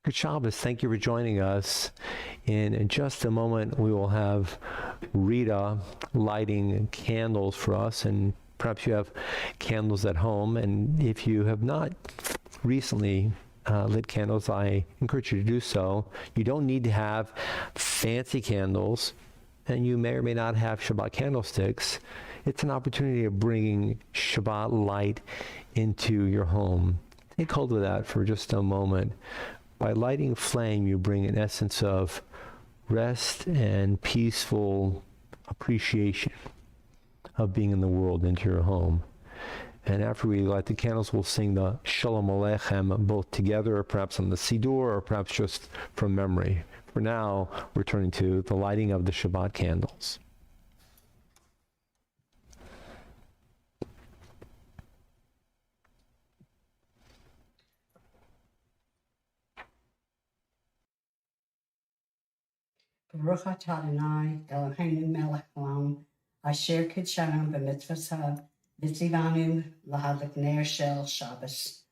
Good Shabbos. Thank you for joining us. In just a moment, we will have Rita lighting candles for us, and perhaps you have candles at home. And if you have not recently lit candles, I encourage you to do so. You don't need to have fancy candles, and you may or may not have Shabbat candlesticks. It's an opportunity of bringing Shabbat light into your home. Take hold of that for just a moment. By lighting a flame, you bring an essence of rest and peaceful appreciation of being in the world into your home. And after we light the candles, we'll sing the Shalom Aleichem both together, or perhaps on the Siddur, or perhaps just from memory. For now, we're turning to the lighting of the Shabbat candles. Baruch atah Adonai Eloheinu melech haolam asher kidshanu b'mitzvotav v'tzivanu lahadlik ner shel Shabbos.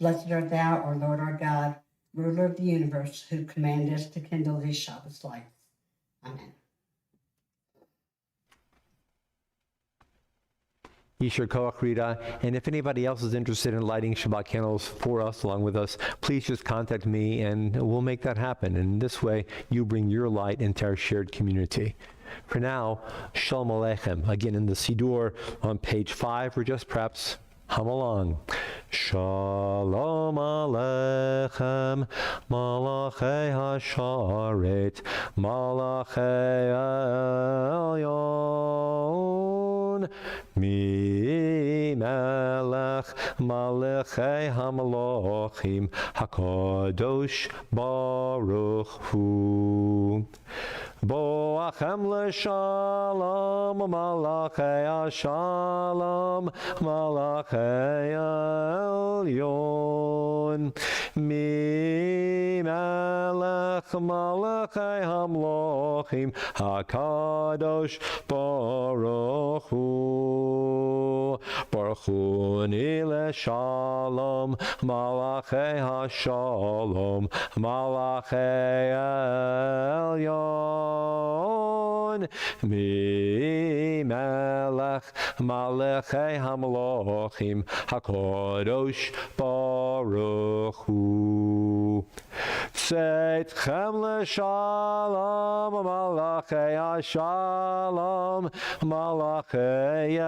Blessed art thou, our Lord our God, ruler of the universe, who commanded us to kindle these Shabbos lights. Amen. Yishar Koach Rita, and if anybody else is interested in lighting Shabbat candles for us, along with us, please just contact me and we'll make that happen. And this way, you bring your light into our shared community. For now, Shalom Aleichem, again in the Siddur on page 5, or just perhaps hum along. Shalom Aleichem, Malachei HaSharet, Malachei Elyon, Mi Melech Malachei HaMalochim, HaKadosh Baruch Hu. Boachem l'shalom, malachei ha-shalom, malachei elyon. Mi melech malachei hamlochim, hakadosh baruch hu. Baruch hu ni l'shalom, malachei ha-shalom, malachei elyon. Mi melech malachei hamlochim, hakadosh baruch hu. Tzedchem l'shalom, malachei ha-shalom, malachei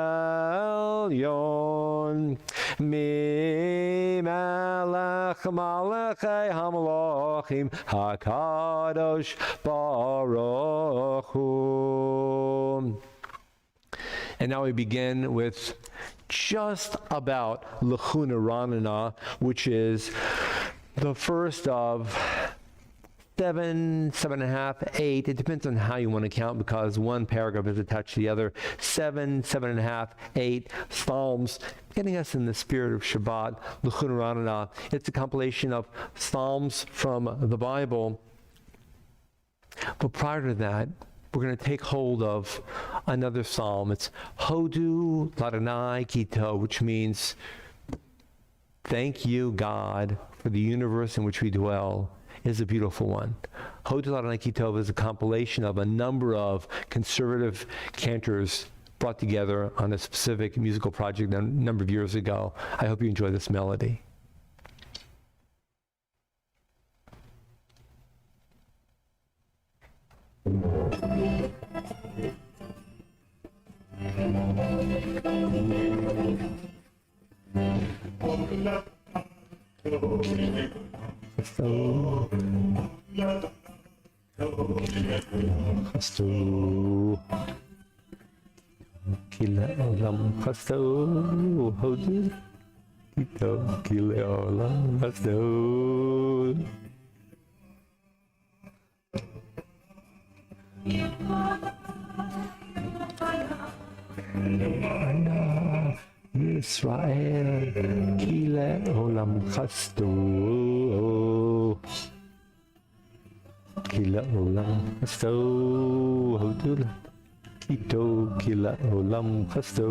elyon. Mi melech malachei hamlochim, hakadosh baruch hu. And now we begin with just about Lechuna Ranana, which is the first of 7, 7.5, 8. It depends on how you want to count, because one paragraph is attached to the other. 7, 7.5, 8 Psalms, getting us in the spirit of Shabbat, Lechuna Ranana. It's a compilation of Psalms from the Bible. But prior to that, we're going to take hold of another psalm. It's Hodu Ladonai Kito, which means thank you, God, for the universe in which we dwell. Is a beautiful one. Hodu Ladonai Kito is a compilation of a number of conservative cantors brought together on a specific musical project a number of years ago. I hope you enjoy this melody. Chastu Kila Olam Chastu Hodu Kito Kila Olam Chastu Israel Kila Olam Chastu Kila Olam Chastu Hodu Kito Kila Olam Chastu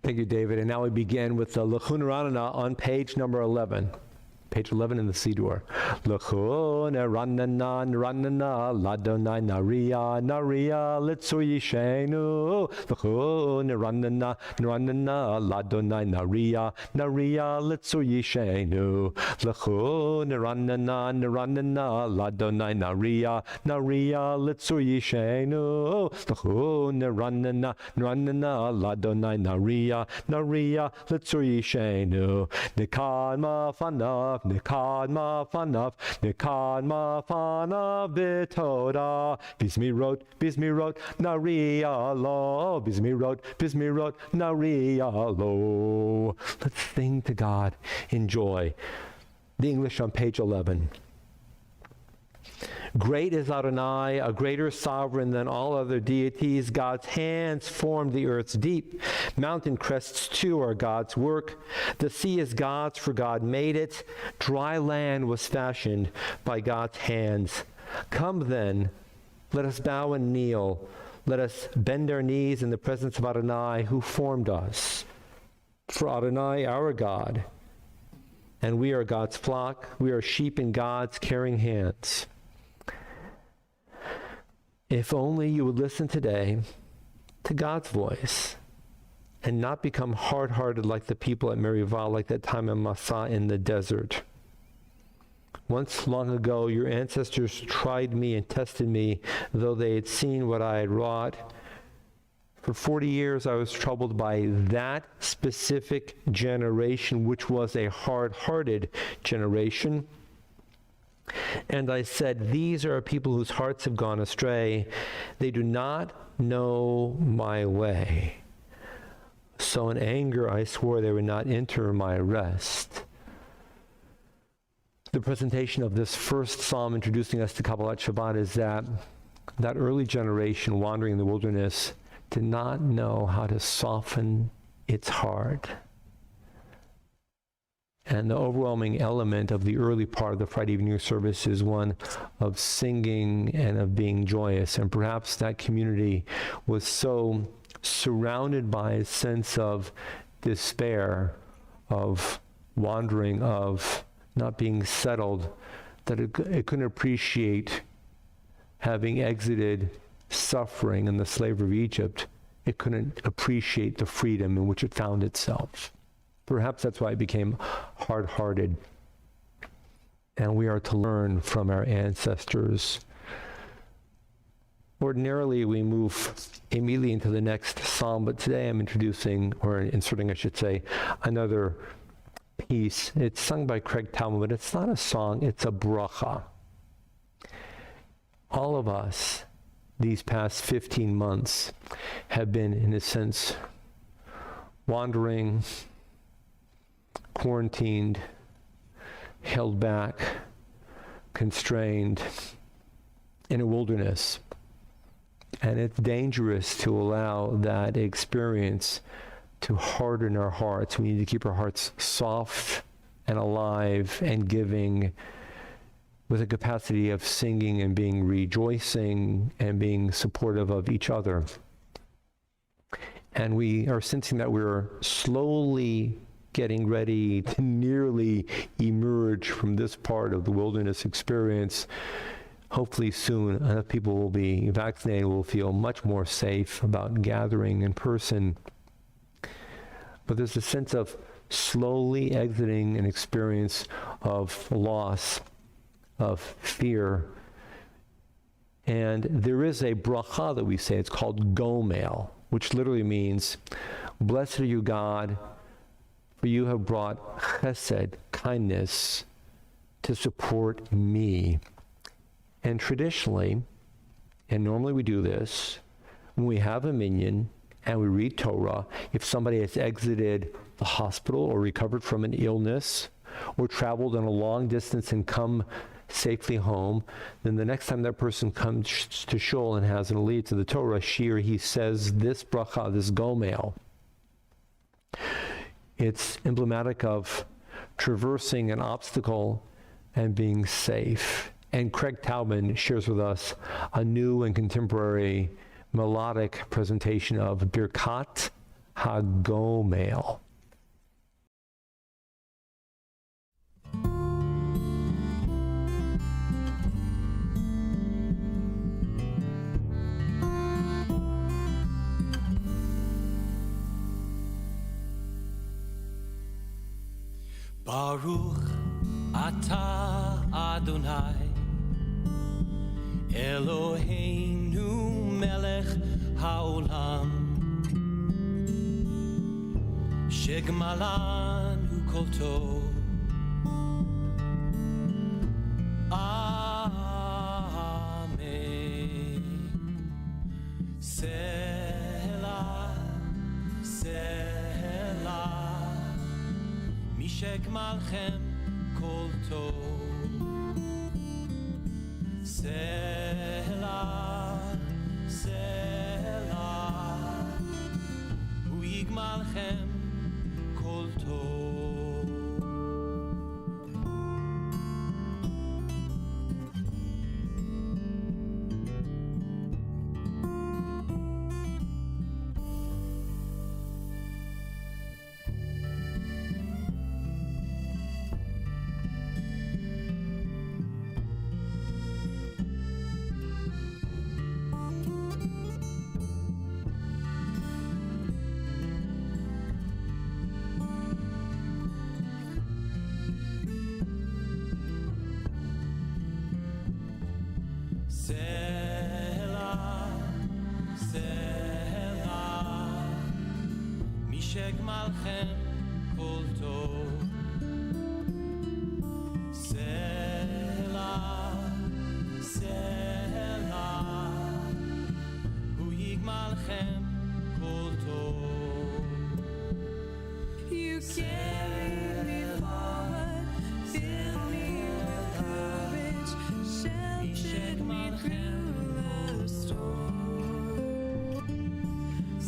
Thank you, David. And now we begin with the L'chun Ranana on page number 11. Page 11 in the Siddur. L'chun Ranana, Ranana, Ladonai Naria, Naria, Litzur Yishenu. L'chun Ranana, Ranana, Ladonai Naria, Naria, Litzur Yishenu. L'chun Ranana, Ranana, Ladonai Naria, Naria, Litzur Yishenu. L'chun Ranana, Ranana, Ladonai Naria, Naria, Litzur Yishenu. Nikad Mafanav, Nikad Mafanav, Nikad Mafanav B'Toda. Bizmirot, Naria Lo. Bizmirot, Naria Lo. Let's sing to God in joy. The English on page 11. Great is Adonai, a greater sovereign than all other deities. God's hands formed the earth's deep. Mountain crests too are God's work. The sea is God's, for God made it. Dry land was fashioned by God's hands. Come then, let us bow and kneel. Let us bend our knees in the presence of Adonai, who formed us. For Adonai, our God, and we are God's flock. We are sheep in God's caring hands. If only you would listen today to God's voice and not become hard-hearted like the people at Meribah, like that time in Massah in the desert. Once long ago, your ancestors tried me and tested me, though they had seen what I had wrought. For 40 years, I was troubled by that specific generation, which was a hard-hearted generation. And I said, these are people whose hearts have gone astray. They do not know my way. So in anger, I swore they would not enter my rest. The presentation of this first psalm introducing us to Kabbalat Shabbat is that early generation wandering in the wilderness did not know how to soften its heart. And the overwhelming element of the early part of the Friday evening service is one of singing and of being joyous. And perhaps that community was so surrounded by a sense of despair, of wandering, of not being settled, that it couldn't appreciate having exited suffering and the slavery of Egypt. It couldn't appreciate the freedom in which it found itself. Perhaps that's why it became hard-hearted. And we are to learn from our ancestors. Ordinarily, we move immediately into the next psalm, but today I'm introducing, or inserting, I should say, another piece. It's sung by Craig Talman, but it's not a song, it's a bracha. All of us, these past 15 months, have been, in a sense, wandering, quarantined, held back, constrained in a wilderness. And it's dangerous to allow that experience to harden our hearts. We need to keep our hearts soft and alive and giving, with a capacity of singing and being rejoicing and being supportive of each other. And we are sensing that we're slowly getting ready to nearly emerge from this part of the wilderness experience. Hopefully soon, enough people will be vaccinated, will feel much more safe about gathering in person. But there's a sense of slowly exiting an experience of loss of fear. And there is a bracha that we say, it's called gomel, which literally means, blessed are you, God, for you have brought chesed, kindness, to support me. And traditionally, and normally we do this, when we have a minyan and we read Torah, if somebody has exited the hospital or recovered from an illness or traveled on a long distance and come safely home, then the next time that person comes to shul and has an aliyah to the Torah, she or he says this bracha, this gomel. It's emblematic of traversing an obstacle and being safe. And Craig Taubman shares with us a new and contemporary melodic presentation of Birkat HaGomel. Baruch Atah Adonai Eloheinu melech haolam Shegmalanu kol tov Amen Selah Selah Mishegmalchem kol tov Selah, Selah, Hu yigmalchem kol tov. Selah, Selah, Mishegmalchem kol tov. Selah, Selah, Hu yigmalchem kol tov. You carry me forward, fill me with courage, sheltered me through the storm.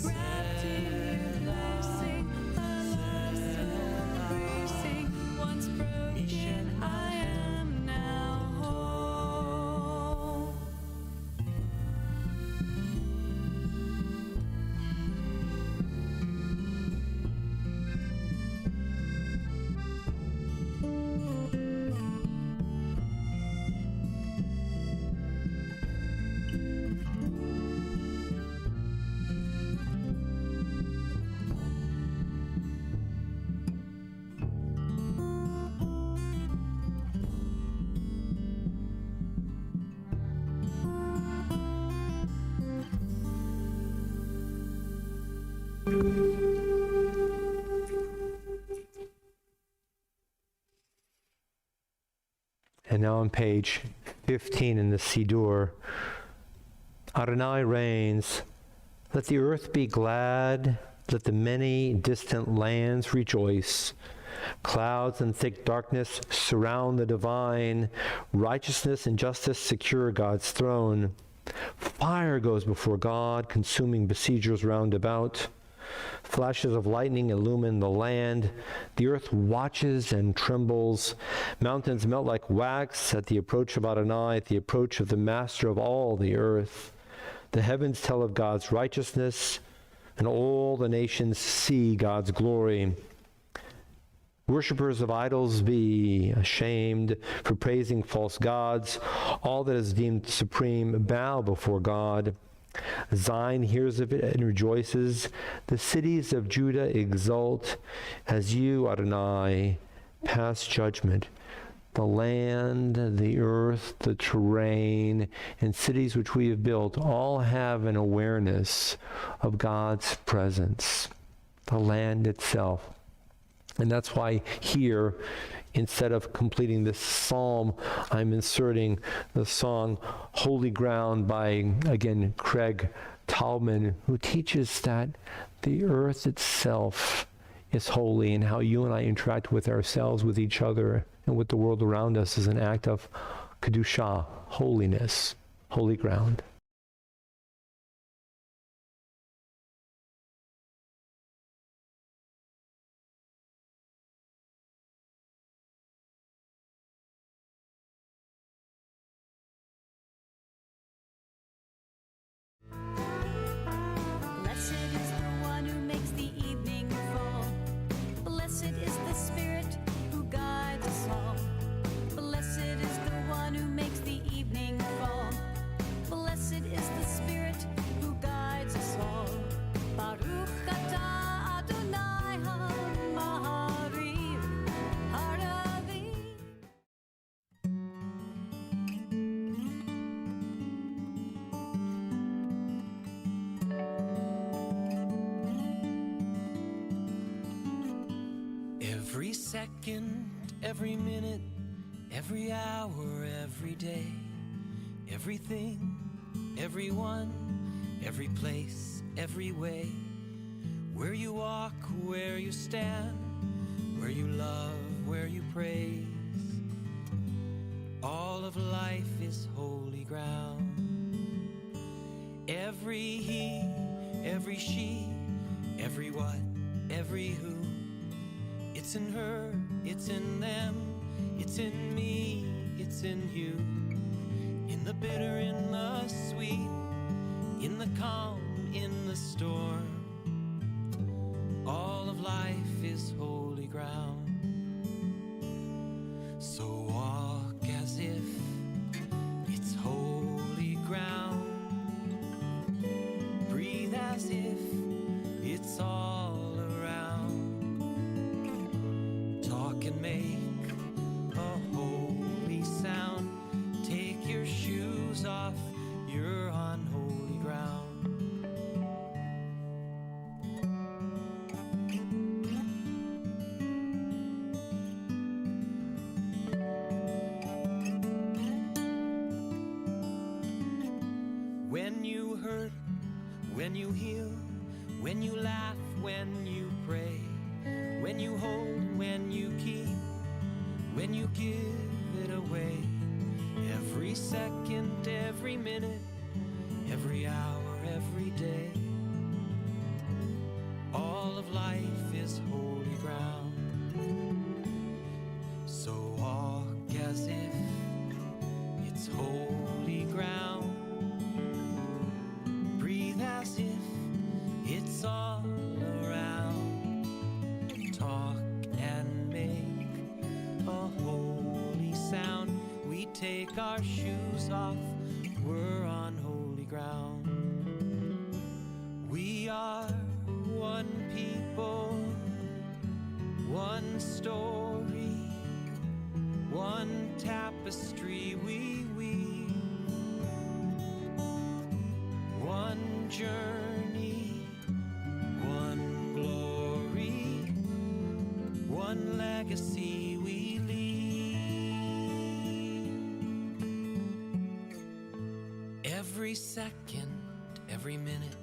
Wrapped in your blessing, a love so embracing. Once broken, I am now whole. And now on page 15 in the Siddur, Adonai reigns. Let the earth be glad, let the many distant lands rejoice. Clouds and thick darkness surround the divine. Righteousness and justice secure God's throne. Fire goes before God, consuming besiegers round about. Flashes of lightning illumine the land. The earth watches and trembles. Mountains melt like wax at the approach of Adonai, at the approach of the master of all the earth. The heavens tell of God's righteousness, and all the nations see God's glory. Worshippers of idols be ashamed for praising false gods. All that is deemed supreme bow before God. Zion hears of it and rejoices. The cities of Judah exult as you, Adonai, pass judgment. the land, the earth, the terrain, and cities which we have built all have an awareness of God's presence, the land itself. And that's why here, instead of completing this psalm, I'm inserting the song Holy Ground by, again, Craig Taubman, who teaches that the earth itself is holy, and how you and I interact with ourselves, with each other, and with the world around us is an act of Kedusha, holiness, holy ground. Blessed is the one who makes the evening fall. Blessed is the Spirit who guides us all. Blessed is the one who makes the evening fall. Blessed is the Spirit who guides us all. Baruch atah Adonai ha-maharir haravi. Every second, every minute, every hour, every day, everything, everyone, every place, every way, where you walk, where you stand, where you love, where you praise, all of life is holy ground. Every he, every she, every what, every who, it's in her, it's in them, it's in me, it's in you. In the bitter, in the sweet, in the calm, in the storm, all of life is holy ground. So walk as if it's holy ground. Breathe as if it's all around. Talk and make a holy sound. Take your shoes off, you're on holy ground. When you hurt, when you heal, when you laugh, when you pray, when you hold, when you keep, when you give it away, every second, every minute, every hour, every day, all of life is holy ground. So walk as if it's holy ground. Breathe as if it's all around. Talk and make a holy sound. We take our shoes off, we're on holy ground. We are one people, one story, one tapestry we weave, one journey, one glory, one legacy we leave. Every second, every minute,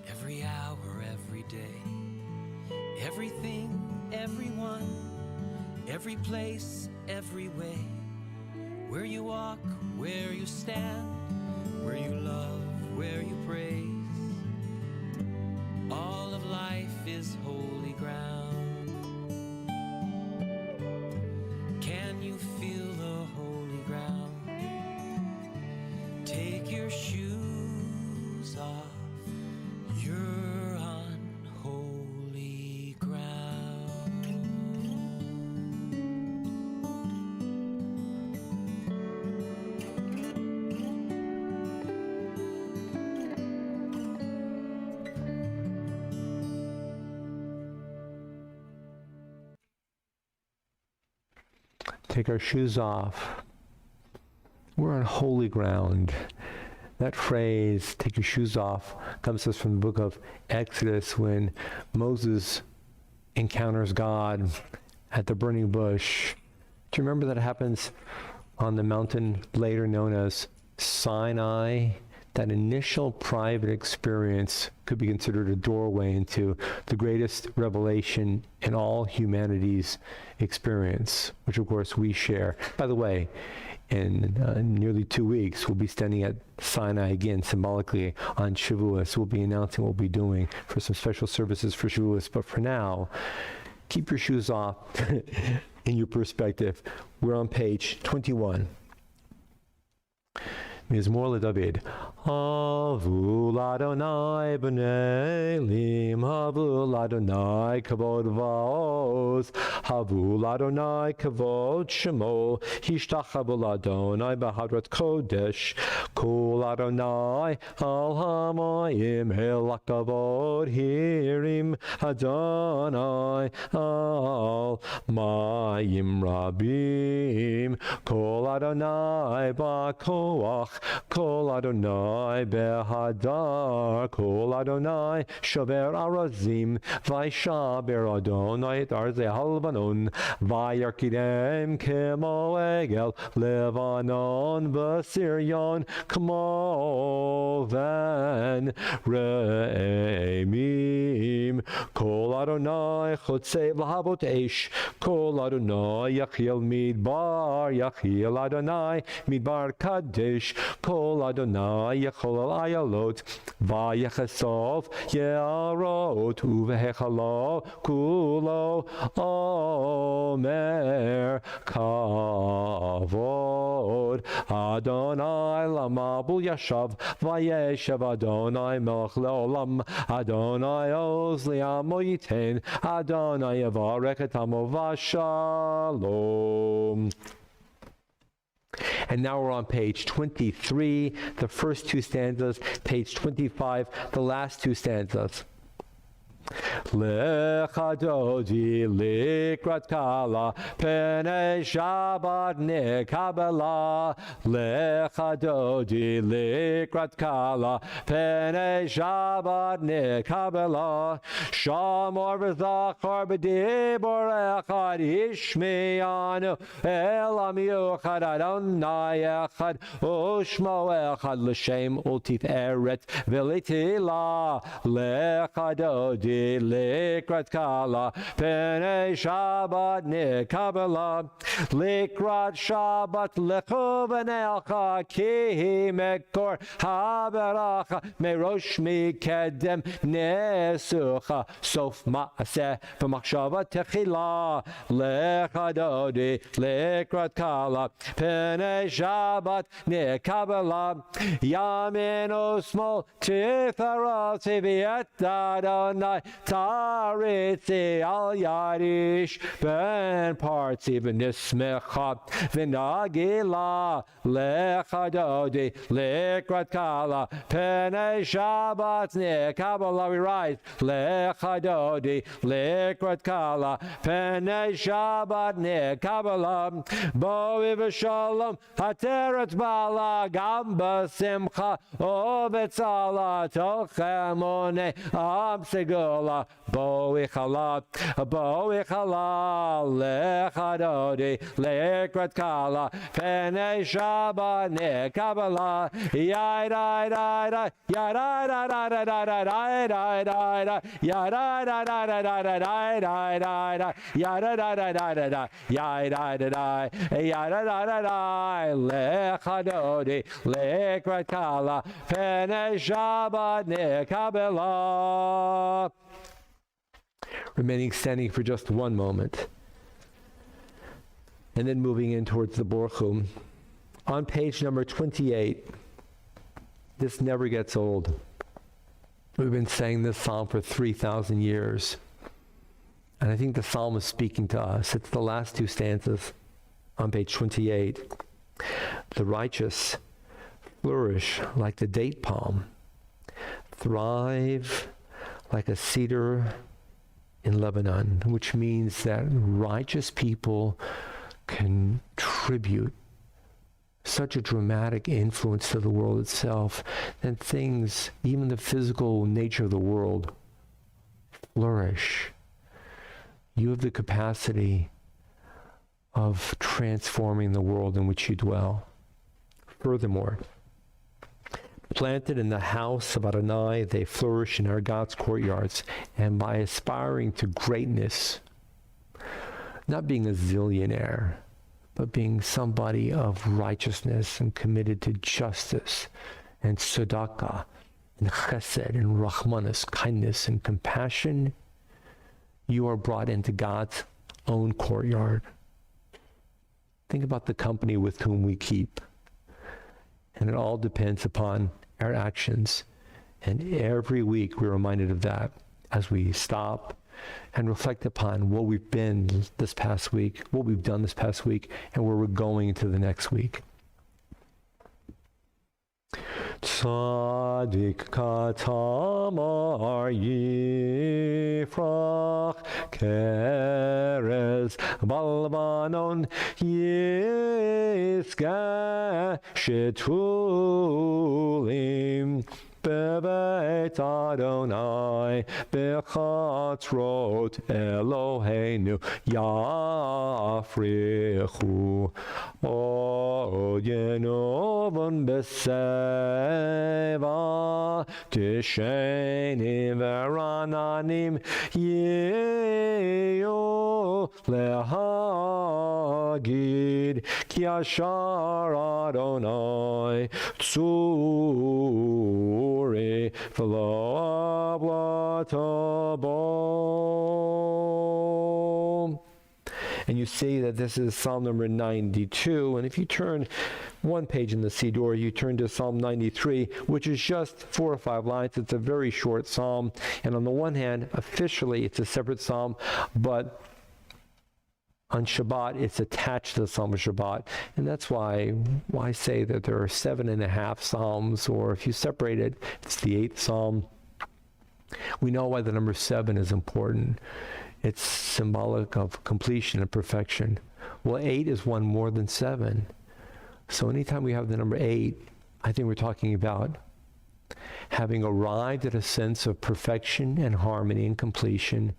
every hour, every day, everything, everyone, every place, every way, where you walk, where you stand, where you love, where you praise, all of life is holy ground. Can you feel the holy ground? Take your shoes off, you're on holy ground. take our shoes off. We're on holy ground. That phrase, take your shoes off, comes to us from the book of Exodus when Moses encounters God at the burning bush. Do you remember that happens on the mountain later known as Sinai? That initial private experience could be considered a doorway into the greatest revelation in all humanity's experience, which of course we share. By the way, in nearly 2 weeks, we'll be standing at Sinai again, symbolically, on Shavuos. We'll be announcing what we'll be doing for some special services for Shavuos. But for now, keep your shoes off in your perspective. We're on page 21. Mizmor LeDavid. Havul Adonai b'nei Elim, Havul Adonai kavod va'oz, Havul Adonai kavod shemo, Hishtachavul Adonai b'hadrat kodesh, Kol Adonai al hamayim el hakavod hirim, Adonai al mayim rabim, Kol Adonai ba'koach, Kol Adonai behadar, Kol Adonai shover arazim, Vaishaber Adonai et arzei halvanon, Vayarkidem kemo egel, Levanon b'siryon, Kmo van re'emim, Kol Adonai chotzei v'havot eish, Kol Adonai yachiel midbar, Yachiel Adonai midbar kadesh, Kol Adonai yachol al ayalot, vayachasov ye'arot, uvehechalo kulo omer kavod, Adonai lamabul yashav, vayeshav Adonai melech leolam, Adonai oz li'amo yiten, Adonai yavarech et amo v'shalom. And now we're on page 23, the first two stanzas, page 25, the last two stanzas. Lecha dodi likrat kala, Penei Shabbat nekabela. Lecha dodi likrat kala, Penei Shabbat nekabela. Shamor v'zachar b'dibor echad, Ishmianu elam yuchad, Adonai echad, Ushmo echad, L'shem ultif eret v'litila. Lecha dodi likrat kala, Penei Shabbat nekabela. Likrat Shabbat lechu v'ne'alcha, Ki mekor haberacha, Merosh mikedem nesucha, Sof ma'aseh v'machshava techila. Lecha dodi likrat kala, Penei Shabbat nekabela. Yamin usmol tiferat v'yet Adonai Taritzi al Yarish ben Partzi v'nismecha v'nagila. Lecha dodi likrat kala, Penei Shabbat nekabela. We rise. Lecha dodi likrat kala, Penei Shabbat nekabela. Boi v'shalom hateret bala, Gam b'simcha u'v'tzala tochem am segula. Boi chala, lecha dodi likrat kala, Penei Shabbat nekabela. Yai dai dai dai, yai dai dai dai dai dai dai dai dai, yai dai dai dai dai dai dai dai dai dai, yai dai dai dai dai dai dai, yai dai dai dai, yai dai dai dai dai. Lecha dodi likrat kala, Penei Shabbat nekabela. Remaining standing for just one moment, and then moving in towards the Borchum. On page number 28, this never gets old. We've been saying this psalm for 3,000 years. And I think the psalm is speaking to us. It's the last two stanzas on page 28. The righteous flourish like the date palm, thrive like a cedar in Lebanon, which means that righteous people contribute such a dramatic influence to the world itself, then things, even the physical nature of the world, flourish. You have the capacity of transforming the world in which you dwell. Furthermore, planted in the house of Adonai, they flourish in our God's courtyards, and by aspiring to greatness, not being a zillionaire, but being somebody of righteousness and committed to justice and tzedakah and chesed and rachmanis, kindness and compassion, you are brought into God's own courtyard. Think about the company with whom we keep. And it all depends upon our actions. And every week we're reminded of that as we stop and reflect upon what we've been this past week, what we've done this past week, and where we're going into the next week. Tzadik katamar yifrach keres balbanon yiska shetulim bebeit Adonai bechatzrot Eloheinu yafrichu od yenovon beseva tishenim verananim yeyo lehagid ki ashar Adonai tzuri v'lo ablatabo. And you see that this is Psalm number 92. And if you turn one page in the Siddur, you turn to Psalm 93, which is just 4 or 5 lines. It's a very short psalm. And on the one hand, officially, it's a separate psalm, but on Shabbat, it's attached to the Psalm of Shabbat. And that's why I say that there are 7.5 psalms, or if you separate it, it's the 8th psalm. We know why the number 7 is important. It's symbolic of completion and perfection. Well, 8 is one more than 7. So anytime we have the number 8, I think we're talking about having arrived at a sense of perfection and harmony and completion,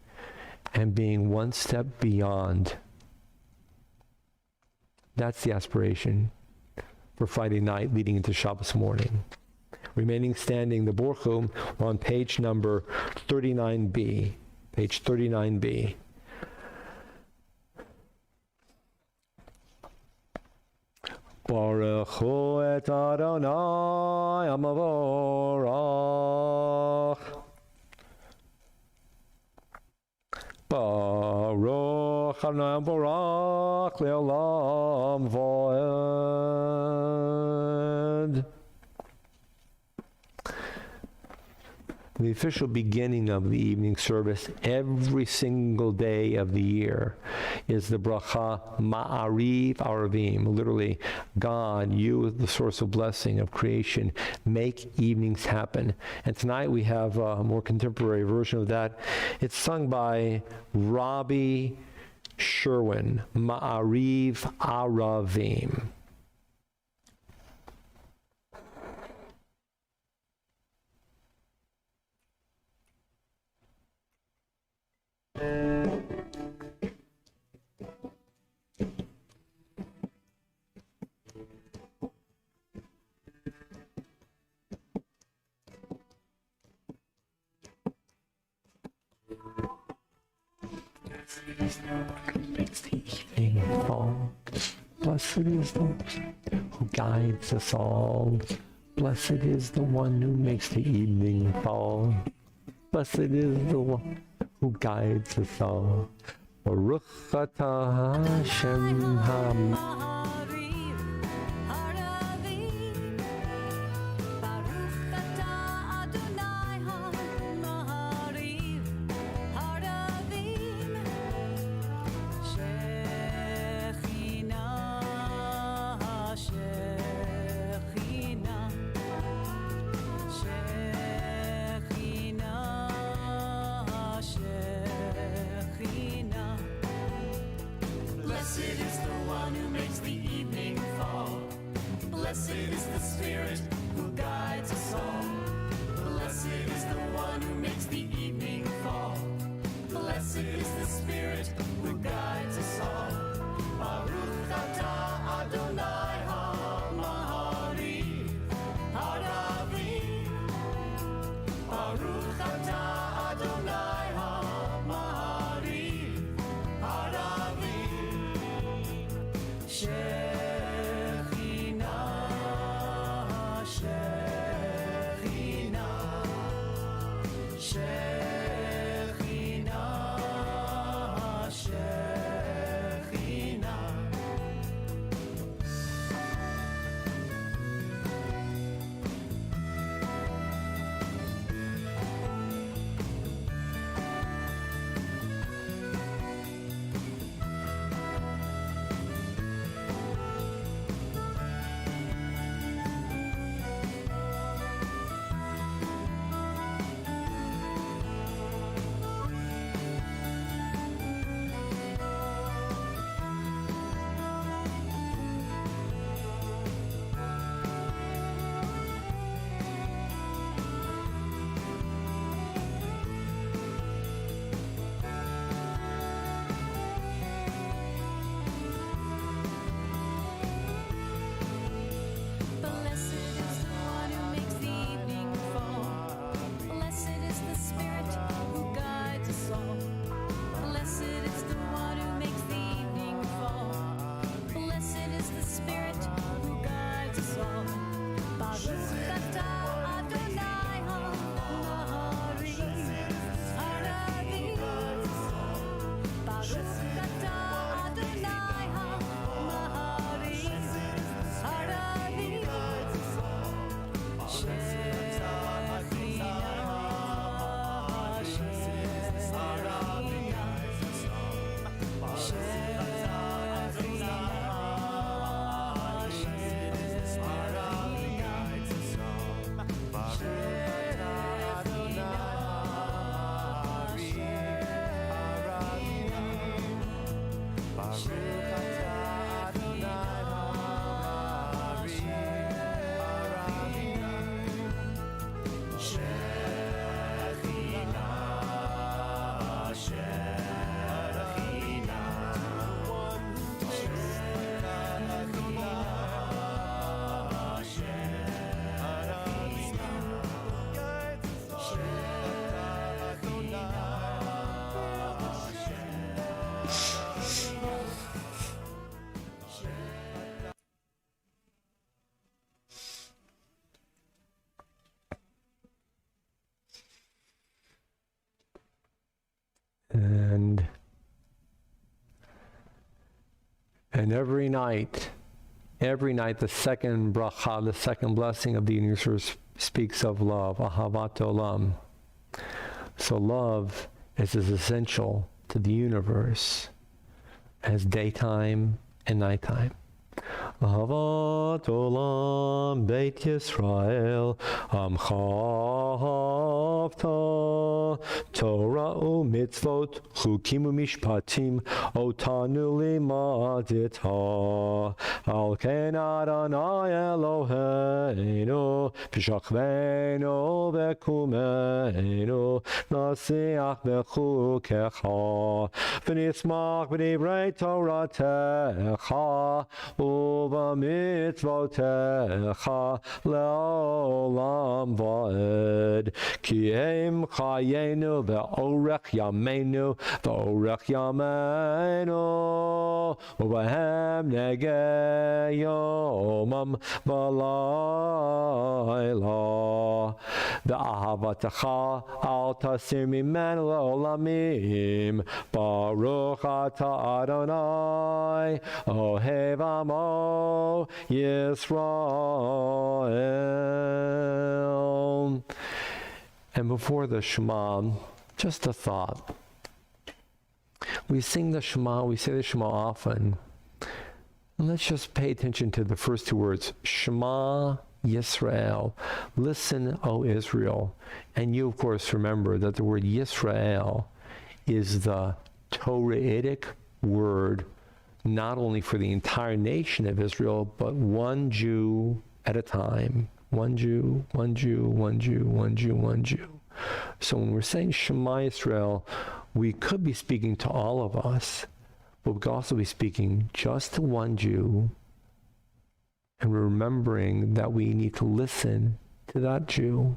and being one step beyond. That's the aspiration for Friday night leading into Shabbos morning. Remaining standing, the Borchum on page number 39b. Page 39b. Baruch hu et Adonai amavorach. Baruch Adonai amavorach le'olam va'ed. The official beginning of the evening service every single day of the year is the bracha Ma'ariv Aravim. Literally, God, you, the source of blessing of creation, make evenings happen. And tonight we have a more contemporary version of that. It's sung by Rabbi Sherwin, Ma'ariv Aravim. Makes the evening fall. Blessed is the one who guides us all. Blessed is the one who makes the evening fall. Blessed is the one who guides us all. Baruch atah Hashem Blessed is the one And every night, the second bracha, the second blessing of the universe speaks of love, ahavat olam. So love is as essential to the universe as daytime and nighttime. Ahavat olam Beit Yisrael Amchavta Torah u'mitzvot chukim u'mishpatim otanu limadita Al ken Adonai Eloheinu v'shachvenu v'kumenu nasiach b'chukecha v'nismach b'divrei Toratecha u'v'mitzvotecha le'olam va'ed ki hem chayenu ve'orech yameinu ve'orech yameinu u'v'hem negei yomam v'layla ve'ahavatecha al tasir mimenu le'olamim baruch ata Adonai ohev amo Yisrael. And before the Shema, just a thought. We sing the Shema, we say the Shema often. And let's just pay attention to the first two words, Shema Yisrael. Listen, O Israel. And you, of course, remember that the word Yisrael is the Torahitic word not only for the entire nation of Israel, but one Jew at a time. One Jew, one Jew, one Jew, one Jew, one Jew. So when we're saying Shema Yisrael, we could be speaking to all of us, but we could also be speaking just to one Jew, and remembering that we need to listen to that Jew,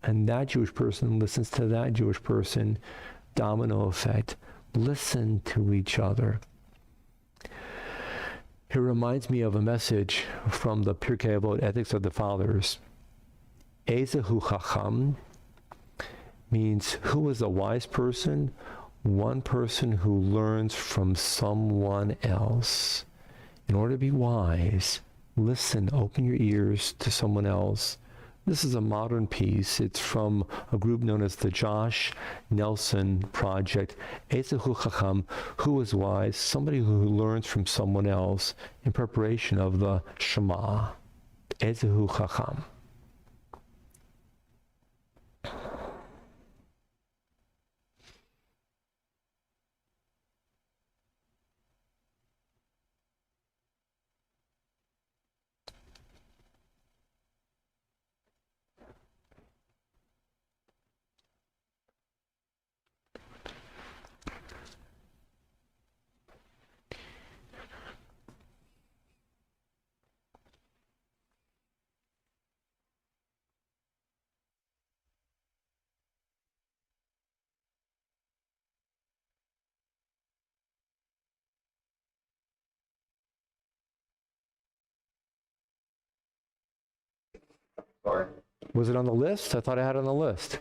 and that Jewish person listens to that Jewish person. Domino effect. Listen to each other. It reminds me of a message from the Pirkei Avot, Ethics of the Fathers. Ezehu Chacham means who is a wise person? One person who learns from someone else. In order to be wise, listen, open your ears to someone else. This is a modern piece. It's from a group known as the Josh Nelson Project. Ezehu Chacham, who is wise? Somebody who learns from someone else in preparation of the Shema. Ezehu Chacham. Was it on the list? I thought I had it on the list.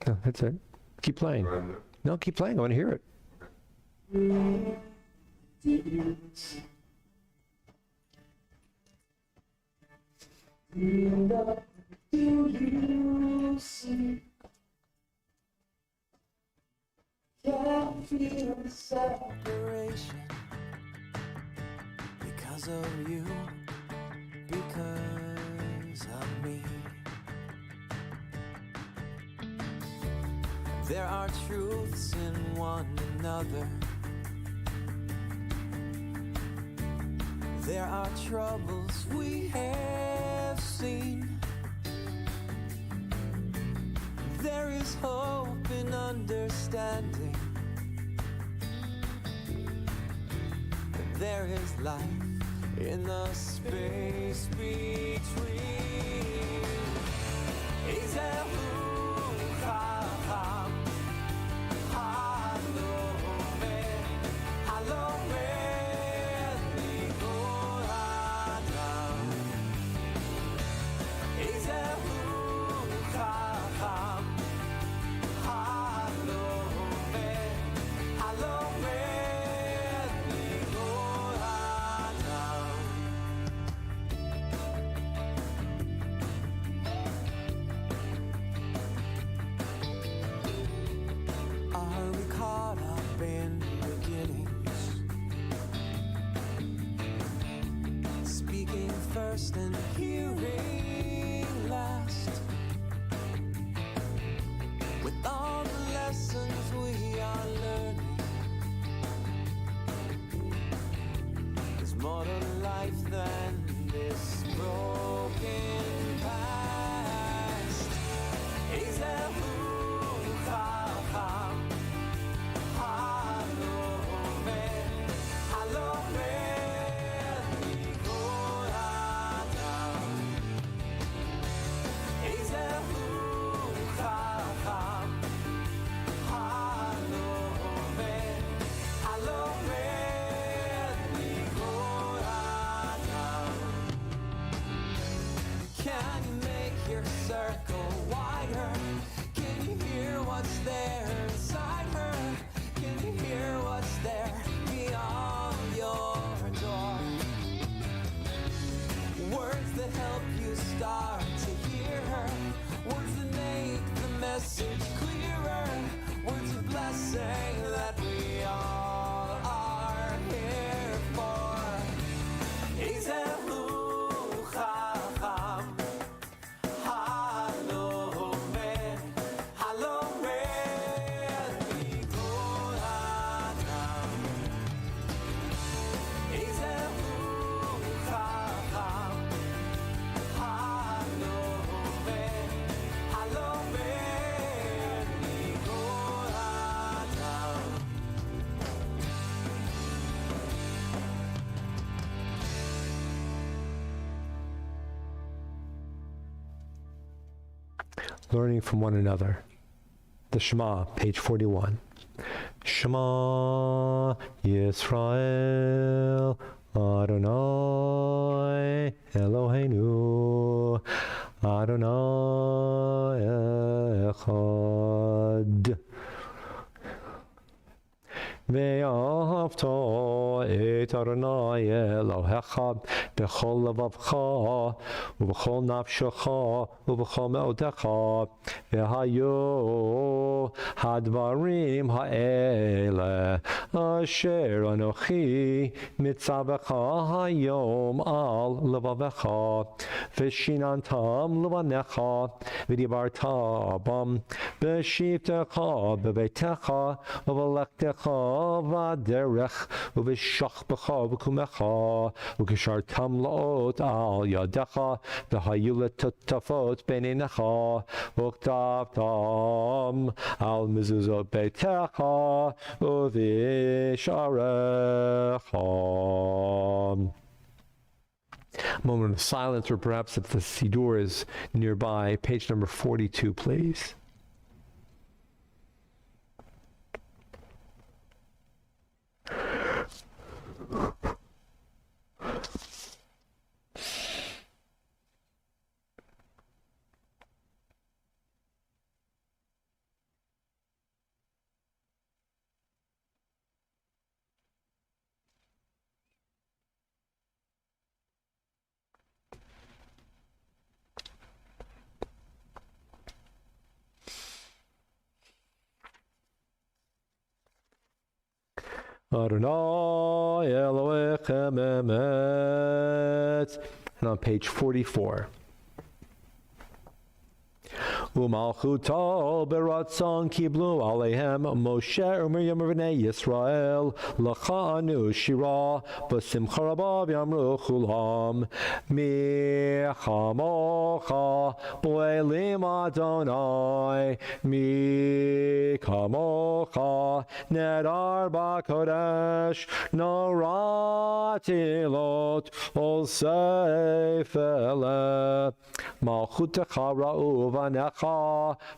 No, that's it. Keep playing. No, keep playing. I want to hear it. Separation because of you, because of me. There are truths in one another. There are troubles we have seen. There is hope in understanding. And there is life in the space between. Are we caught up in beginnings? Speaking first and hearing last. With all the lessons we are learning, there's more to life than this broken past. Is there Can you make your circle wider? Can you hear what's there inside her? Can you hear what's there beyond your door? Words that help you start to hear her. Words that make the message clearer. Words of blessing that we all are here for. Is Learning from one another. The Shema, page 41. Shema Yisrael Adonai Eloheinu Adonai Echad. ואהבת את אדוני אלוהיך בכל לבבך ובכל נפשך ובכל מאודך והיו הדברים האלה אשר אנוכי מצווך היום על לבבך ושיננתם לבניך ודיברת בם בשבתך בביתך ובלכתך בדרך ובשכבך ובקומך וקשרתם לאות על ידך והיו לטוטפות בין עיניך וכתבתם על מזוזות ביתך ובשעריך. A moment of silence, or perhaps if the Siddur is nearby, page number 42, please. Adonai Elohechem emet. And on page 44. Umalchuto beratzon kiblu alehem Moshe u'Miriam v'nei Yisrael lachanu shira b'simcha rabba v'yamru chulam mi chamocha bo'elim Adonai mi kamocha nedar b'kodesh norati lot ol seifele malchutecha ra'u v'necha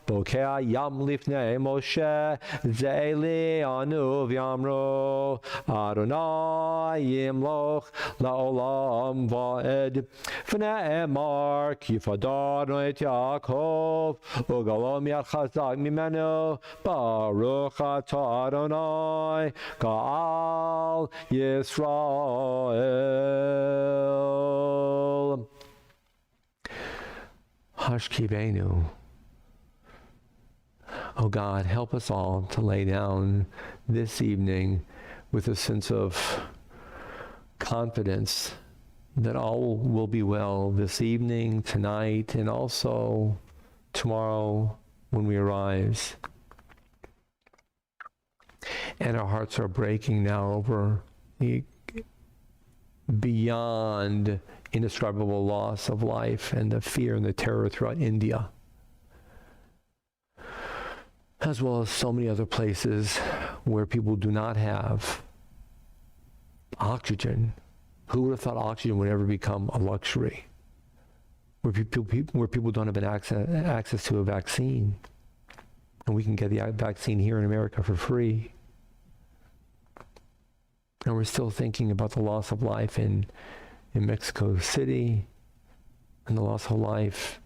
Bokeh yam lifnei Moshe ze'eli anu v'yamru Adonai yimloch la'olam va'ed v'ne'emar kifadar et Yaakov u'galom yad chazak mimenu baruch atah Adonai ga'al Yisrael. Hashkivenu. Oh God, help us all to lay down this evening with a sense of confidence that all will be well this evening, tonight, and also tomorrow when we arise. And our hearts are breaking now over the beyond indescribable loss of life and the fear and the terror throughout India, as well as so many other places where people do not have oxygen. Who would have thought oxygen would ever become a luxury? Where people don't have access to a vaccine, and we can get the vaccine here in America for free. And we're still thinking about the loss of life in Mexico City, and the loss of life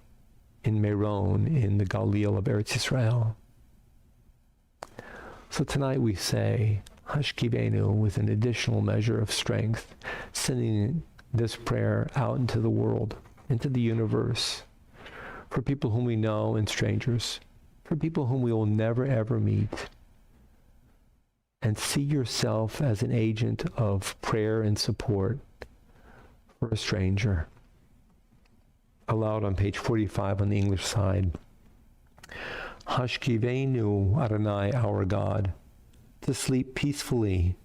in Meron, in the Galil of Eretz Yisrael. So tonight we say, Hashkivenu, with an additional measure of strength, sending this prayer out into the world, into the universe, for people whom we know and strangers, for people whom we will never ever meet. And see yourself as an agent of prayer and support for a stranger. Aloud on page 45 on the English side. Hashkivenu Adonai, our God, to sleep peacefully.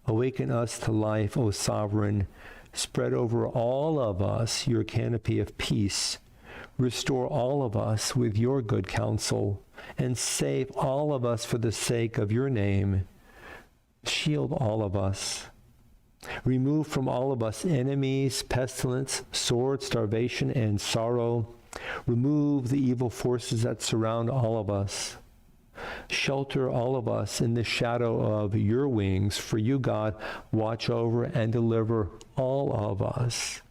Awaken us to life, O Sovereign. Spread over all of us your canopy of peace. Restore all of us with your good counsel, and save all of us for the sake of your name. Shield all of us. Remove from all of us enemies, pestilence, sword, starvation, and sorrow. Remove the evil forces that surround all of us. Shelter all of us in the shadow of your wings, for you, God, watch over and deliver all of us.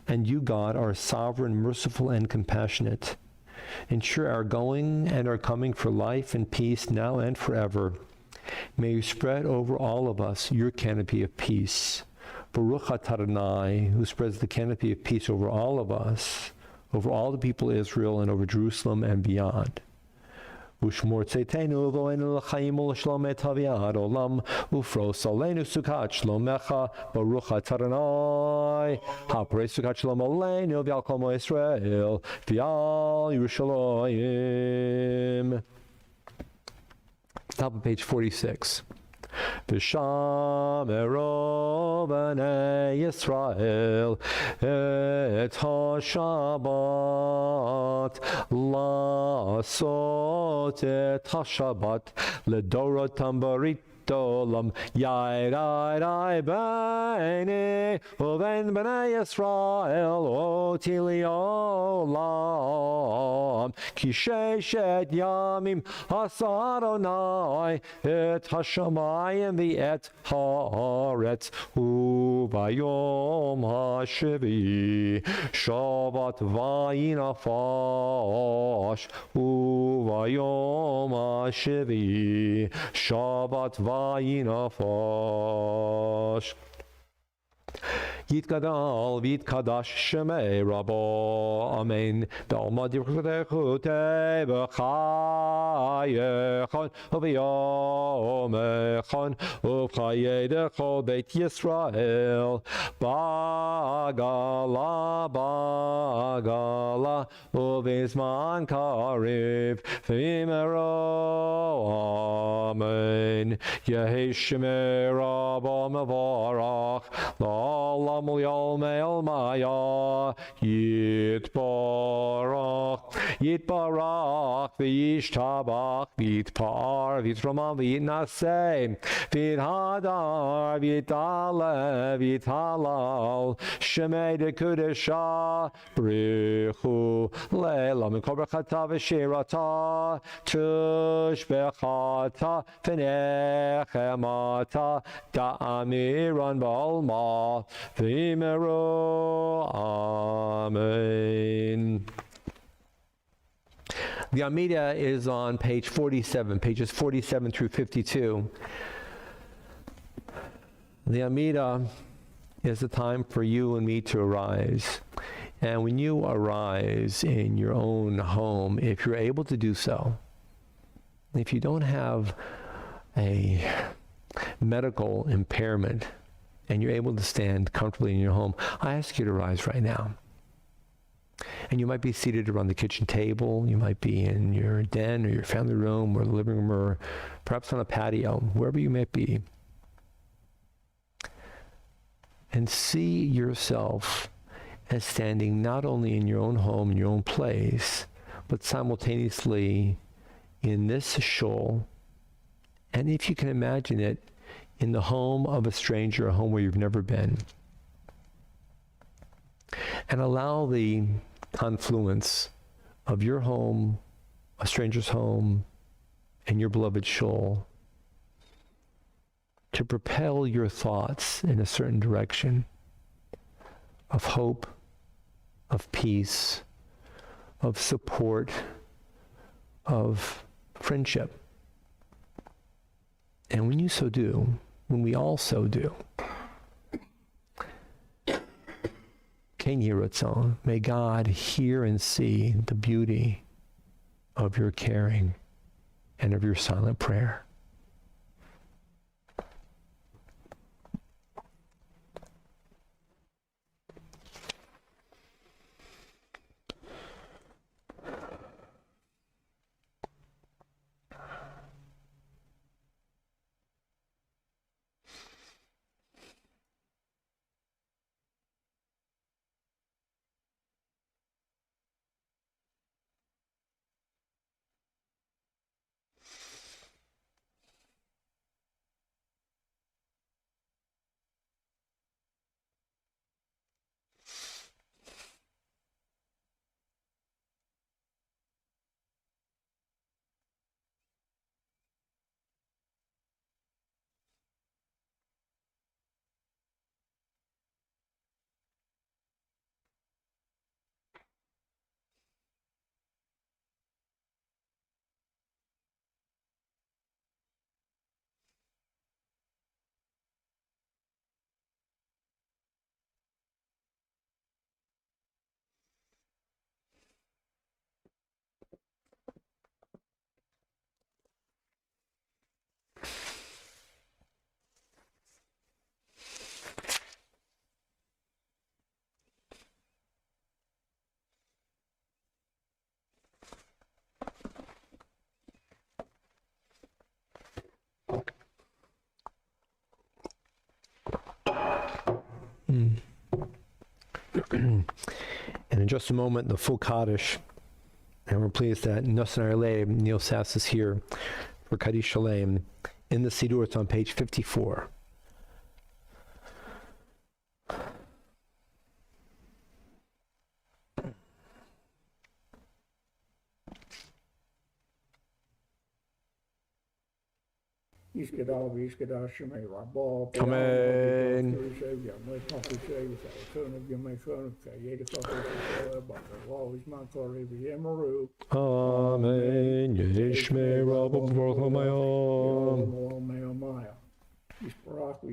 And you, God, are sovereign, merciful, and compassionate. Ensure our going and our coming for life and peace now and forever. May you spread over all of us your canopy of peace. Baruch atah Adonai, who spreads the canopy of peace over all of us, over all the people of Israel, and over Jerusalem and beyond. Ushmor tzeitenu v'oenu l'chaim u'l'shlom et haviad olam ufros aleinu sukat shlomecha baruch atah Adonai ha'parei sukat shalom aleinu v'al kol mo Yisrael v'al Yerushalayim. Top of page 46. V'shameru b'nei Yisrael et ha-Shabbat la'asot et ha-Shabbat l'dorotam barit olam yairai b'nei uven b'nei Yisrael otili olam ki sheshet yamim asa Adonai et hashamayim v'et haaretz uvayom hashevi Shabbat vayinafash uvayom hashevi Shabbat vayinafash Yitgadal v'yitkadash shemei Rabo. Amen. B'alma divrei b'chayechon u'b'yomechon u'b'chayedecho Beit Yisrael Bagala u'b'zman kariv v'imero. Amen. Yehi shemei Rabo mevarach L'olam u'yolmei elmaya Yitbarach v'yishtabach v'yitpar v'yitromam v'yitnaseh v'yithadar v'yitalev v'yithalal shemei dekudesha brichu le'lam mikol brachata v'shirata tushbechata v'nechemata da'amiran ba'alma v'imero. Amen. The Amida is on page 47, pages 47 through 52. The Amida is a time for you and me to arise. And when you arise in your own home, if you're able to do so, if you don't have a medical impairment and you're able to stand comfortably in your home, I ask you to rise right now. And you might be seated around the kitchen table, you might be in your den or your family room or the living room or perhaps on a patio, wherever you may be. And see yourself as standing not only in your own home, in your own place, but simultaneously in this shul, and if you can imagine it, in the home of a stranger, a home where you've never been. And allow the confluence of your home, a stranger's home, and your beloved shul to propel your thoughts in a certain direction of hope, of peace, of support, of friendship. And when you so do, when we all so do, may God hear and see the beauty of your caring and of your silent prayer. And in just a moment, the full Kaddish. And we're pleased that Nosson Arle, Neil Sass is here for Kaddish Shalem. In the Siddur, it's on page 54. Amen. Amen. Yishmei Rabbo Baruch Hamayom.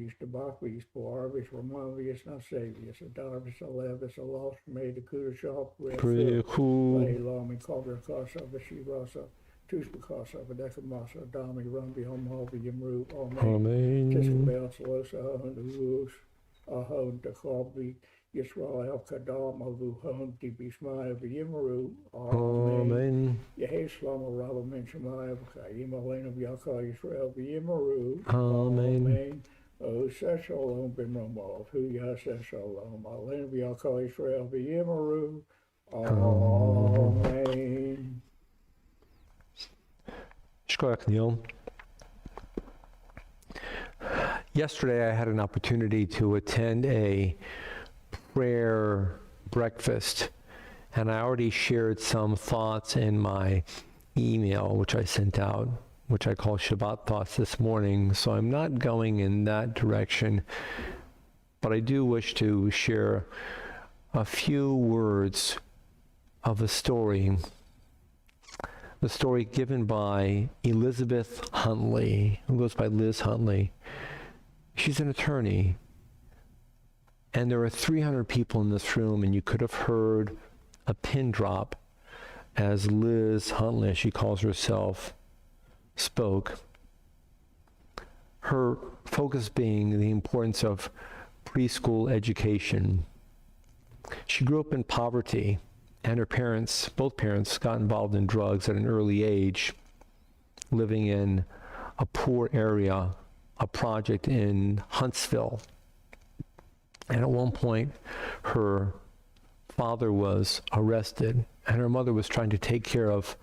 Vis, Tabakvis, Poarvis, Romavius, Nasavius, Adarvis, Alevis, Alos, Made, Akuda Shop, Prehu. Lay, Lami, Cobra, Casa, Vashirasa, Tuspakasa, Vadecamasa, Dami, Rumbi, Homovi, Yamru, Amen. Tiscabel, Salosa, Hundus, Ahon, Takobi, Yisrael, Kadam, Avu, Hon, Tibismai, Yimru, Amen. Yeheslam, Rabba, Shemai, Kayim, Elena, Yaka, Israel, Yimaru, Amen. O Seshalom, Bimramo, Hu Yaseshalom, Elena, Yaka, Israel, Yimaru, Amen. Shkoyak, Neil. Yesterday I had an opportunity to attend a prayer breakfast, and I already shared some thoughts in my email, which I sent out, which I call Shabbat Thoughts this morning, so I'm not going in that direction, but I do wish to share a few words of a story. The story given by Elizabeth Huntley, who goes by Liz Huntley. She's an attorney, and there are 300 people in this room, and you could have heard a pin drop as Liz Huntley, as she calls herself, spoke. Her focus being the importance of preschool education. She grew up in poverty, and her parents, both parents, got involved in drugs at an early age, living in a poor area, a project in Huntsville. And at one point, her father was arrested, and her mother was trying to take care of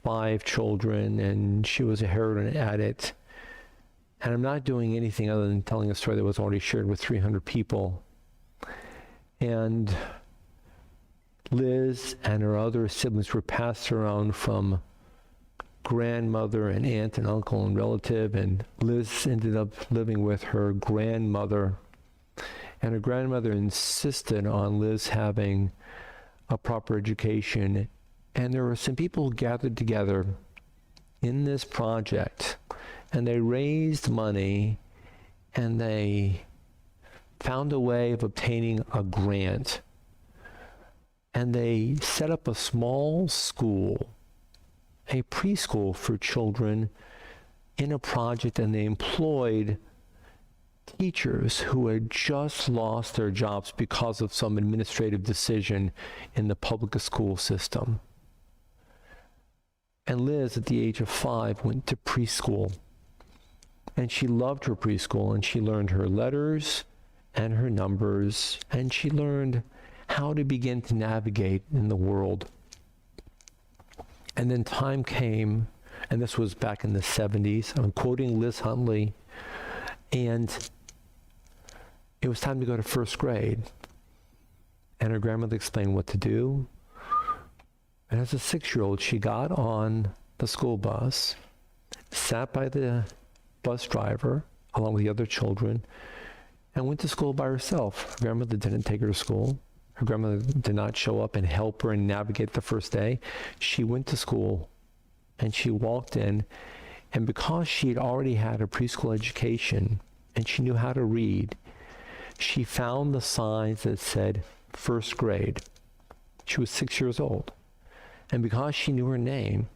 5 children, and she was a heroin addict. And I'm not doing anything other than telling a story that was already shared with 300 people. And Liz and her other siblings were passed around from grandmother and aunt and uncle and relative, and Liz ended up living with her grandmother, and her grandmother insisted on Liz having a proper education. And there were some people who gathered together in this project, and they raised money, and they found a way of obtaining a grant, and they set up a small school, a preschool for children in a project, and they employed teachers who had just lost their jobs because of some administrative decision in the public school system. And Liz, at the age of 5, went to preschool, and she loved her preschool, and she learned her letters and her numbers, and she learned how to begin to navigate in the world. And then time came, and this was back in the 70s. I'm quoting Liz Huntley, and it was time to go to first grade. And her grandmother explained what to do. And as a 6-year-old, she got on the school bus, sat by the bus driver along with the other children, and went to school by herself. Her grandmother didn't take her to school. Her grandmother did not show up and help her and navigate the first day. She went to school, and she walked in, and because she had already had a preschool education and she knew how to read, she found the signs that said first grade. She was 6 years old. And because she knew her name,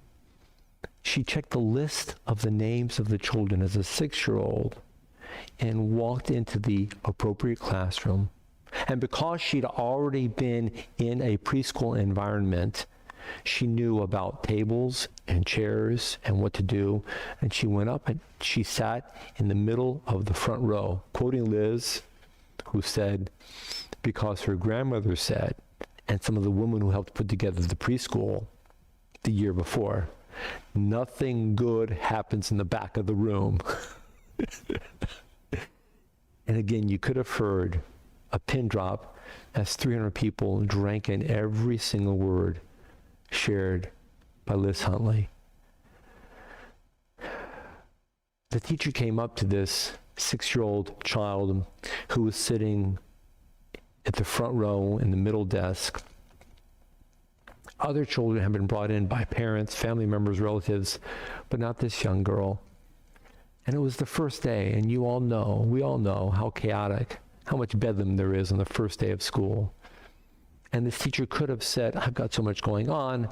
she checked the list of the names of the children as a 6-year-old and walked into the appropriate classroom. And because she'd already been in a preschool environment, she knew about tables and chairs and what to do. And she went up and she sat in the middle of the front row, quoting Liz, who said, because her grandmother said, and some of the women who helped put together the preschool the year before, nothing good happens in the back of the room. And again, you could have heard a pin drop as 300 people drank in every single word shared by Liz Huntley. The teacher came up to this 6-year-old child who was sitting at the front row in the middle desk. Other children had been brought in by parents, family members, relatives, but not this young girl. And it was the first day, and we all know how chaotic, how much bedlam there is on the first day of school. And this teacher could have said, I've got so much going on,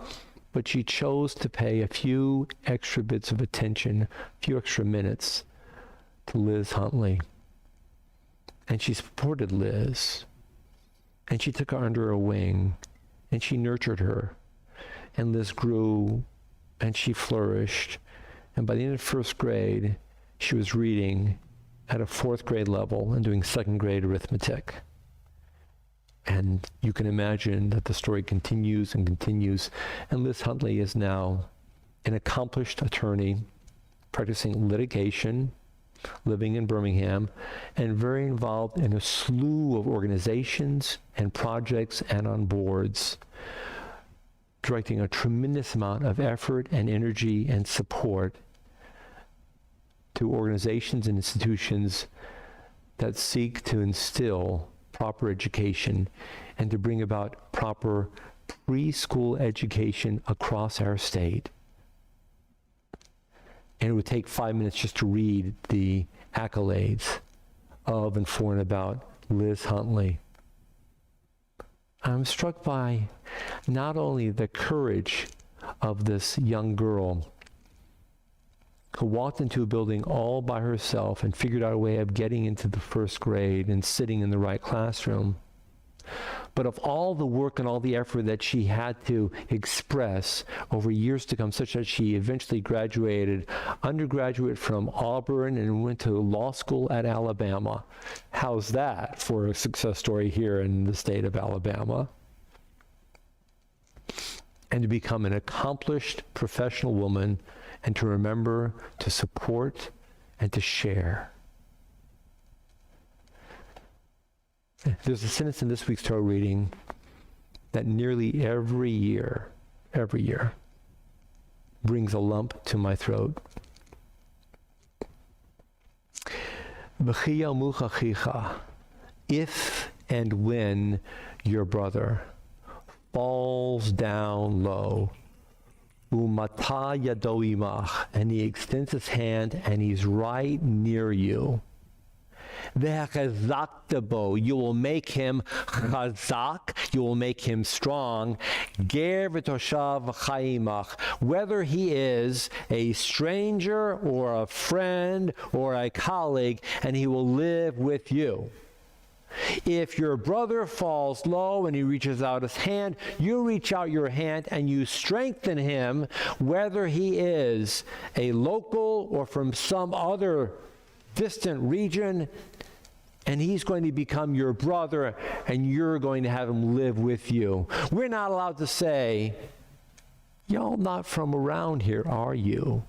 but she chose to pay a few extra bits of attention, a few extra minutes to Liz Huntley. And she supported Liz. And she took her under her wing, and she nurtured her. And Liz grew, and she flourished. And by the end of first grade, she was reading at a fourth grade level and doing second grade arithmetic. And you can imagine that the story continues and continues. And Liz Huntley is now an accomplished attorney practicing litigation, living in Birmingham, and very involved in a slew of organizations and projects and on boards, directing a tremendous amount of effort and energy and support to organizations and institutions that seek to instill proper education and to bring about proper preschool education across our state. And it would take 5 minutes just to read the accolades of and for and about Liz Huntley. I'm struck by not only the courage of this young girl who walked into a building all by herself and figured out a way of getting into the first grade and sitting in the right classroom, but of all the work and all the effort that she had to express over years to come, such that she eventually graduated undergraduate from Auburn and went to law school at Alabama. How's that for a success story here in the state of Alabama? And to become an accomplished professional woman, and to remember to support and to share. There's a sentence in this week's Torah reading that nearly every year, brings a lump to my throat. If and when your brother falls down low, Umata yado imach, and he extends his hand and he's right near you. V'hachazakta, you will make him chazak, you will make him strong. Ger v'toshav chayimach, whether he is a stranger or a friend or a colleague, and he will live with you. If your brother falls low and he reaches out his hand, you reach out your hand and you strengthen him, whether he is a local or from some other distant region, and he's going to become your brother and you're going to have him live with you. We're not allowed to say, y'all not from around here, are you?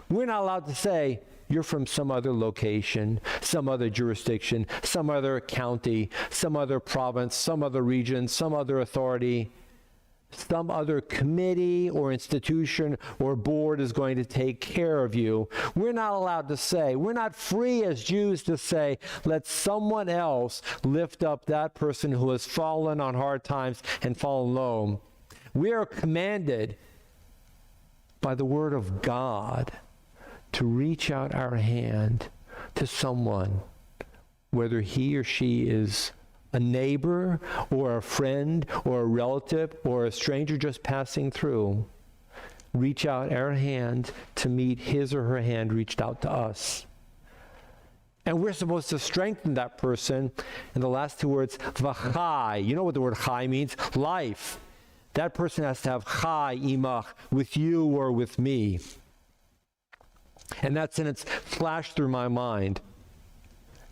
We're not allowed to say, you're from some other location, some other jurisdiction, some other county, some other province, some other region, some other authority, some other committee or institution or board is going to take care of you. We're not allowed to say, we're not free as Jews to say, let someone else lift up that person who has fallen on hard times and fallen low. We are commanded by the word of God to reach out our hand to someone, whether he or she is a neighbor or a friend or a relative or a stranger just passing through. Reach out our hand to meet his or her hand reached out to us. And we're supposed to strengthen that person. And the last two words, v'chai. You know what the word chai means? Life. That person has to have chai imach, with you or with me. And that sentence flashed through my mind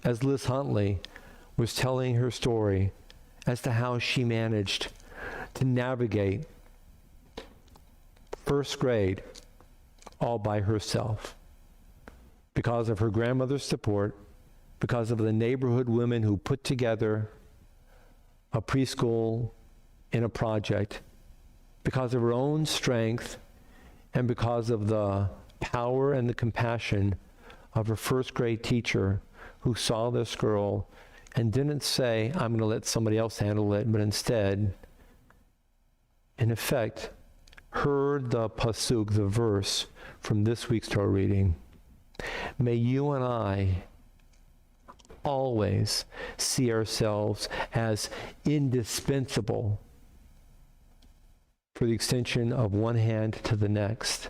as Liz Huntley was telling her story as to how she managed to navigate first grade all by herself because of her grandmother's support, because of the neighborhood women who put together a preschool in a project, because of her own strength, and because of the power and the compassion of her first grade teacher who saw this girl and didn't say, I'm going to let somebody else handle it, but instead, in effect, heard the pasuk, the verse from this week's Torah reading. May you and I always see ourselves as indispensable for the extension of one hand to the next.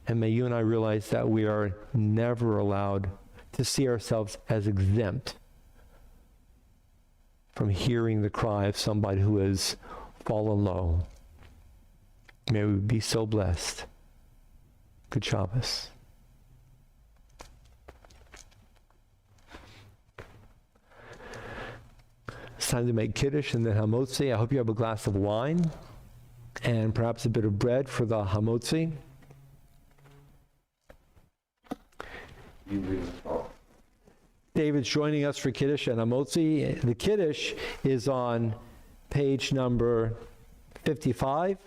And may you and I realize that we are never allowed to see ourselves as exempt from hearing the cry of somebody who has fallen low. May we be so blessed. Good Shabbos. It's time to make Kiddush and then Hamotzi. I hope you have a glass of wine and perhaps a bit of bread for the Hamotzi. David's joining us for Kiddush and Hamotzi. The Kiddush is on page number 55.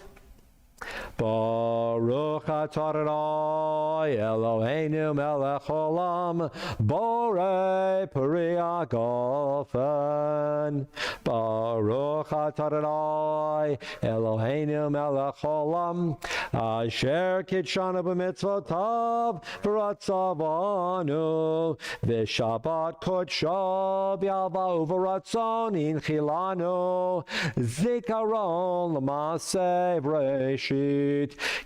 Baruch atah Adonai Eloheinu melech olam borei peri hagolfen. Baruch atah Adonai Eloheinu melech olam asher kitshanu b'mitzvotav v'ratzavanu v'shabbat kodsho b'yalva uv'ratzon inchilanu zikaron l'maseh v'reshit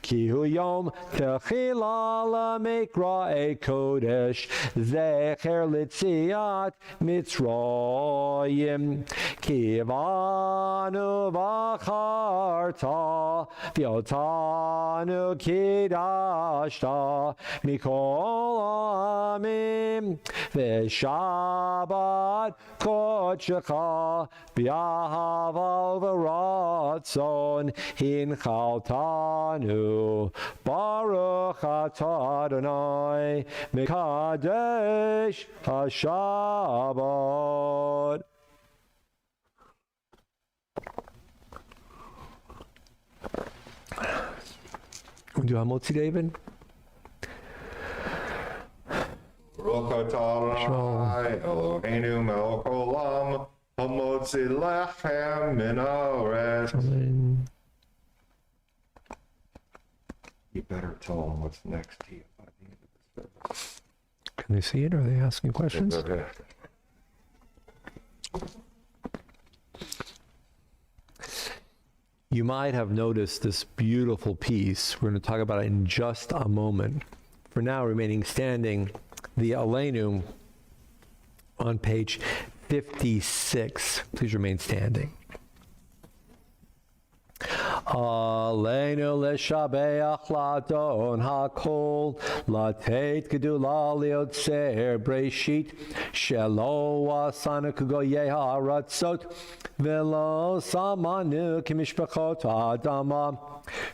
ki hu yom techila l'mikra'ei kodesh zecher l'tziat mitzrayim ki vanu v'acharta v'yotanu kidashta mikol amim v'shabbat kodshecha b'yahava v'ratzon hinchaltanu baruch atah Adonai mekadesh hashabbat. Do Hamotzi, David? Baruch atah Adonai Eloheinu melech olam hamotzi lechem min haaretz. You better tell them what's next to you by the end of the service. Can they see it? Or are they asking questions? Okay. You might have noticed this beautiful piece. We're going to talk about it in just a moment. For now, remaining standing, the Aleinu on page 56. Please remain standing. Aleinu leshabeach ladon hakol latet gedula liotzer breshit shelo asanu kugoyeh haratzot velo samanu kimishpachot adama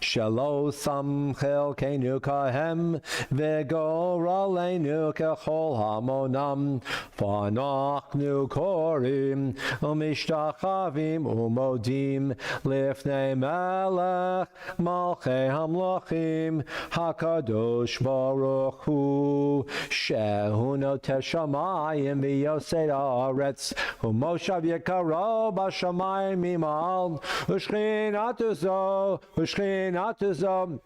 shelo samchel kenu kahem vegoraleinu kechol hamonam fanachnu korim umishtachavim umodim lifnei Melech Malchei Hamlochim Hakadosh Baruch Hu Shehu Noteh Shamayim V'Yosei Haaretz Umoshav Yekaro B'Shamayim Mimal U'Shchinatu Zo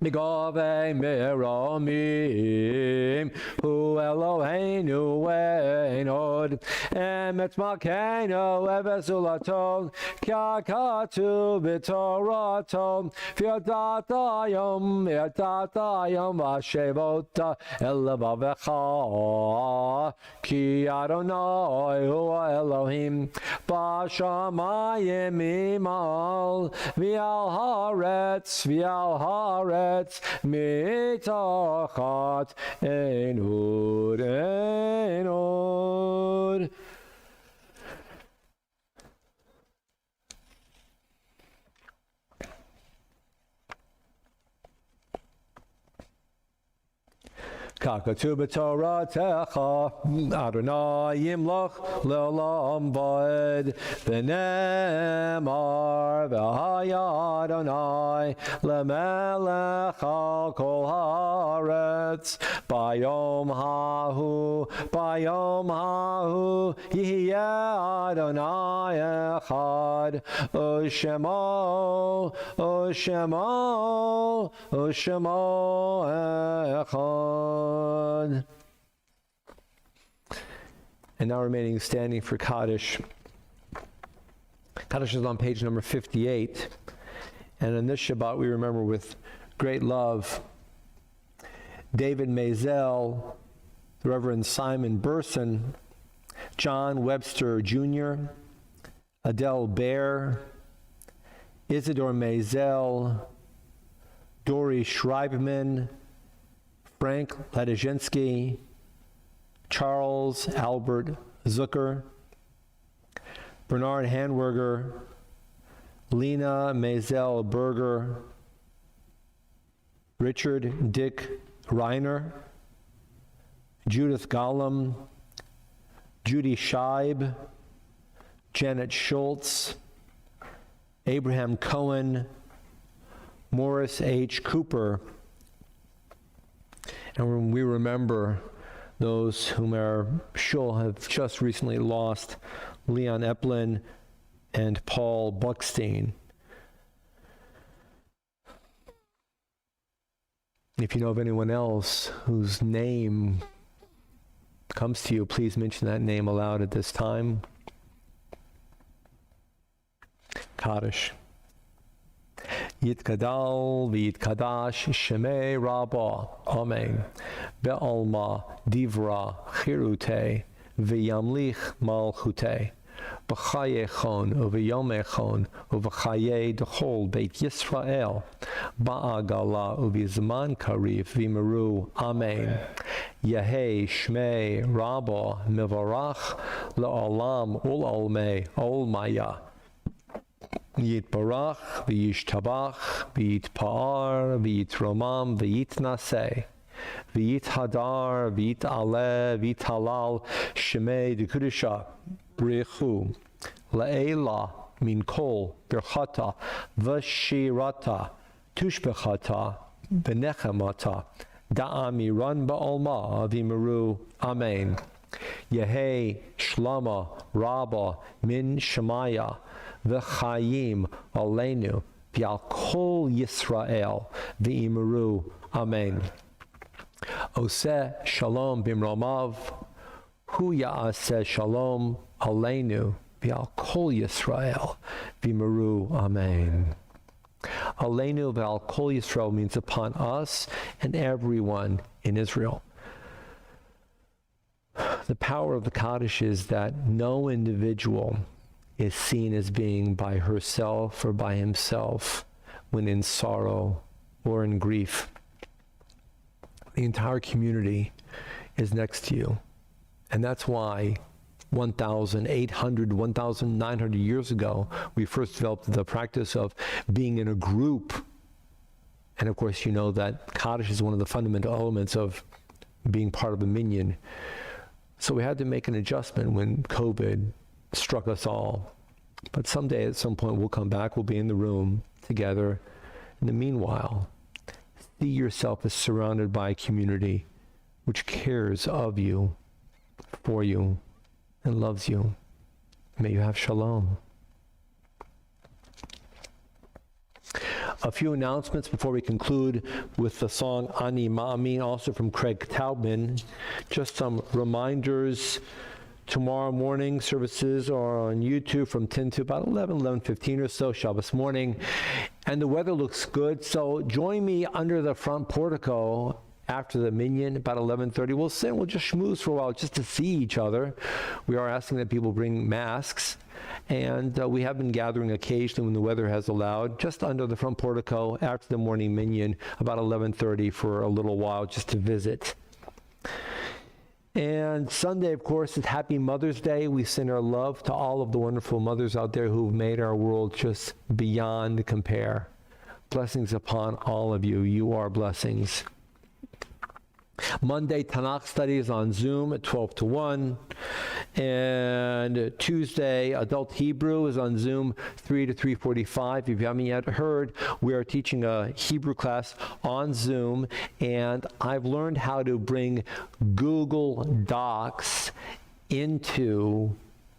Migove Miromim Hu Eloheinu Einod Emet Malkeinu Evesulaton Kakatu B'Toraton V'Yadatayom V'Ashevota Elavavecha Ki Adonai Hu Elohim B'Shamayim Mimal V'Al Haaretz mitachat enod. Kakatu b'Toratecha Adonai yimloch le'olam va'ed v'nemar v'haya Adonai le'melech al kol haaretz bayom hahu yihye Adonai echad u'shemo echad. and now remaining standing for Kaddish. Kaddish is on page number 58. And in this Shabbat, we remember with great love David Mazel, the Reverend Simon Burson, John Webster Jr., Adele Baer, Isidore Mazel, Dory Schreibman, Frank Ladezhinsky, Charles Albert Zucker, Bernard Hanwerger, Lena Mazel Berger, Richard Dick Reiner, Judith Gollum, Judy Scheib, Janet Schultz, Abraham Cohen, Morris H. Cooper. And when we remember those whom our shul have just recently lost, Leon Eplin and Paul Buckstein. If you know of anyone else whose name comes to you, please mention that name aloud at this time. Kaddish. Yitkadal v'yitkadash shemei rabba. Amen. Be'alma divra chirute v'yamlich malchute. B'chayechon uv'yomechon uv'chaye d'chol beit Yisrael ba'agala uv'zman karif v'meru. Amen. Yehei shmei rabba mivarach la'olam ul'olmei olmaya. Yitbarach v'yishtabach v'yitpa'ar v'yitromam v'yitnaseh v'yithadar v'yit'aleh v'yithalal shemei d'kudusha Brichu La'ela min kol birchata v'shirata tushbechata v'nechemata da'amiran ba'olma v'imiru. Amen. Yehei shlama rabba min shemaya v'chayim aleinu v'al kol Yisrael v'imiru. Amen. Oseh shalom bimromav hu ya'aseh shalom aleinu v'al kol Yisrael v'imiru. Amen. Aleinu v'al kol Yisrael means upon us and everyone in Israel. The power of the Kaddish is that no individual is seen as being by herself or by himself when in sorrow or in grief. The entire community is next to you. And that's why 1,800, 1,900 years ago, we first developed the practice of being in a group. And of course, you know that Kaddish is one of the fundamental elements of being part of a minyan. So we had to make an adjustment when COVID struck us all. But someday, at some point, we'll come back, we'll be in the room together. In the meanwhile, see yourself as surrounded by a community which cares of you, for you, and loves you. May you have shalom. A few announcements before we conclude with the song Ani Ma'amin, also from Craig Taubman. Just some reminders. Tomorrow morning services are on YouTube from 10 to about 11:15 or so, Shabbos morning. And the weather looks good, so join me under the front portico after the minyan, about 11:30. We'll sit and we'll just schmooze for a while just to see each other. We are asking that people bring masks. And we have been gathering occasionally when the weather has allowed, just under the front portico after the morning minyan, about 11:30 for a little while just to visit. And Sunday, of course, is Happy Mother's Day. We send our love to all of the wonderful mothers out there who've made our world just beyond compare. Blessings upon all of you. You are blessings. Monday, Tanakh study is on Zoom at 12 to 1. And Tuesday, Adult Hebrew is on Zoom 3 to 3:45. If you haven't yet heard, we are teaching a Hebrew class on Zoom. And I've learned how to bring Google Docs into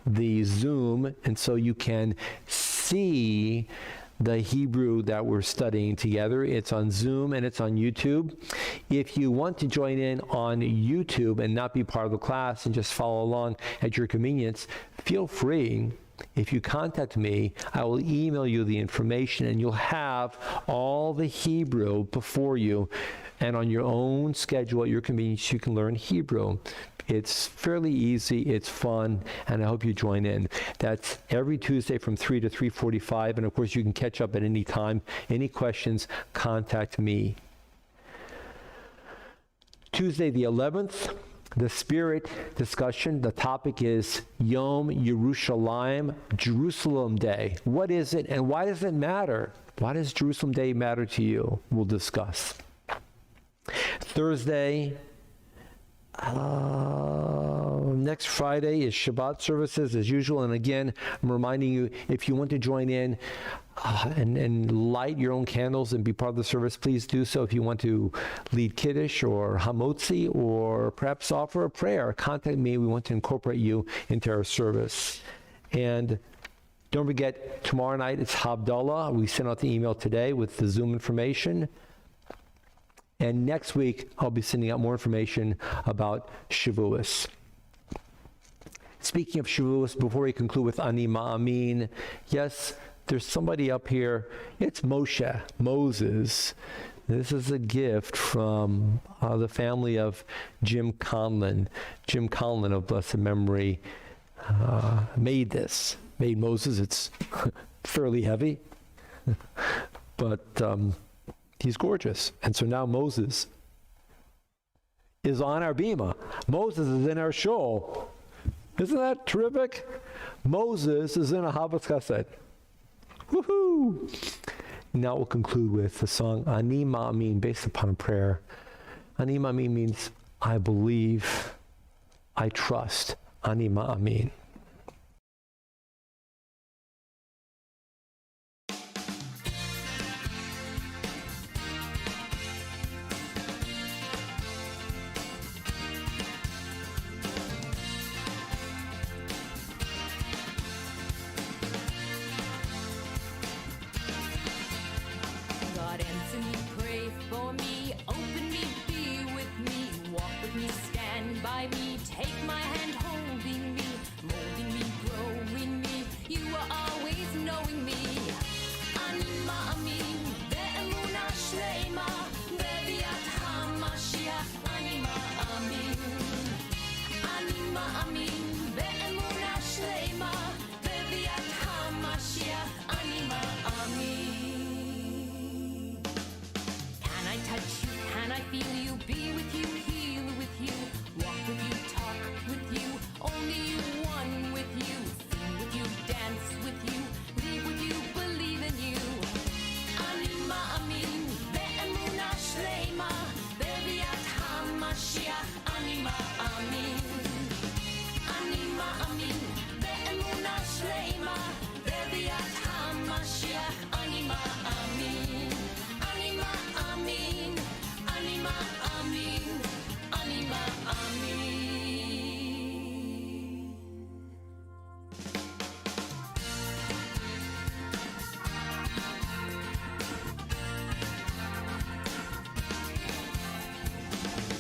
the Zoom. And so you can see the Hebrew that we're studying together. It's on Zoom and it's on YouTube. If you want to join in on YouTube and not be part of the class and just follow along at your convenience, feel free. If you contact me, I will email you the information and you'll have all the Hebrew before you. And on your own schedule, at your convenience, you can learn Hebrew. It's fairly easy, it's fun, and I hope you join in. That's every Tuesday from 3 to 3:45, and of course you can catch up at any time. Any questions, contact me. Tuesday the 11th, the Spirit discussion. The topic is Yom Yerushalayim, Jerusalem Day. What is it and why does it matter? Why does Jerusalem Day matter to you? We'll discuss. Thursday, next Friday is Shabbat services as usual. And again, I'm reminding you, if you want to join in and light your own candles and be part of the service, please do so. If you want to lead Kiddush or Hamotzi or perhaps offer a prayer, contact me. We want to incorporate you into our service. And don't forget, tomorrow night it's Havdalah. We sent out the email today with the Zoom information. And next week, I'll be sending out more information about Shavuos. Speaking of Shavuos, before we conclude with Ani Ma'amin, yes, there's somebody up here. It's Moshe, Moses. This is a gift from the family of Jim Conlon. Jim Conlon of blessed memory made Moses. It's fairly heavy, but he's gorgeous. And so now Moses is on our bima. Moses is in our show. Isn't that terrific? Moses is in a Habbat Chesed. Woohoo! Now we'll conclude with the song Ani Ma'amin, based upon a prayer. Ani Ma'amin means I believe, I trust. Ani Ma'amin. God answer me, pray for me, open me, be with me, walk with me, stand by me, take my hand, holding me, molding me, growing me, you are always knowing me. Ani ma'amin, be'emunah shleima, be'viat ha'mashiach, ani ma'amin. Ani ma'amin, be'emunah shleima, be'viat ha'mashiach, ani ma'amin. Can I touch you? Can I feel you? Be with you, heal with you, walk with you, talk with you, only you, one with you, sing with you, dance with you, leave with you, believe in you. Ani ma'amin, be'emunah shleima, be'viat ha'mashiach, ani ma'amin. Ani ma'amin, be'emunah shleima, be'viat ha'mashiach, ani ma'amin. Ani ma'amin, ani ma'amin, ani ma'amin.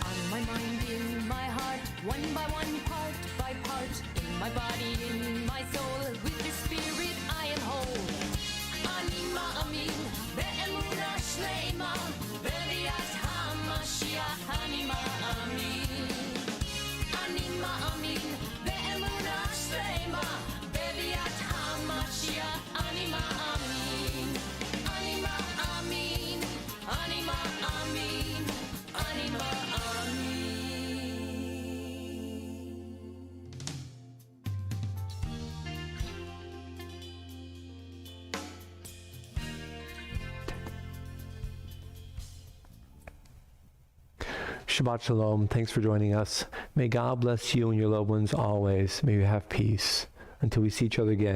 On my mind, in my heart, one by one, part by part, in my body, in my soul, with the spirit I am whole. Ani ma'amin, be'emunah shleima, be'viat ha'mashiach, ani ma'amin. Ani ma'amin, be'emunah shleima, be'viat ha'mashiach, ani ma'amin. Ani ma'amin, ani ma'amin, ani ma'amin. Shabbat Shalom. Thanks for joining us. May God bless you and your loved ones always. May you have peace. Until we see each other again.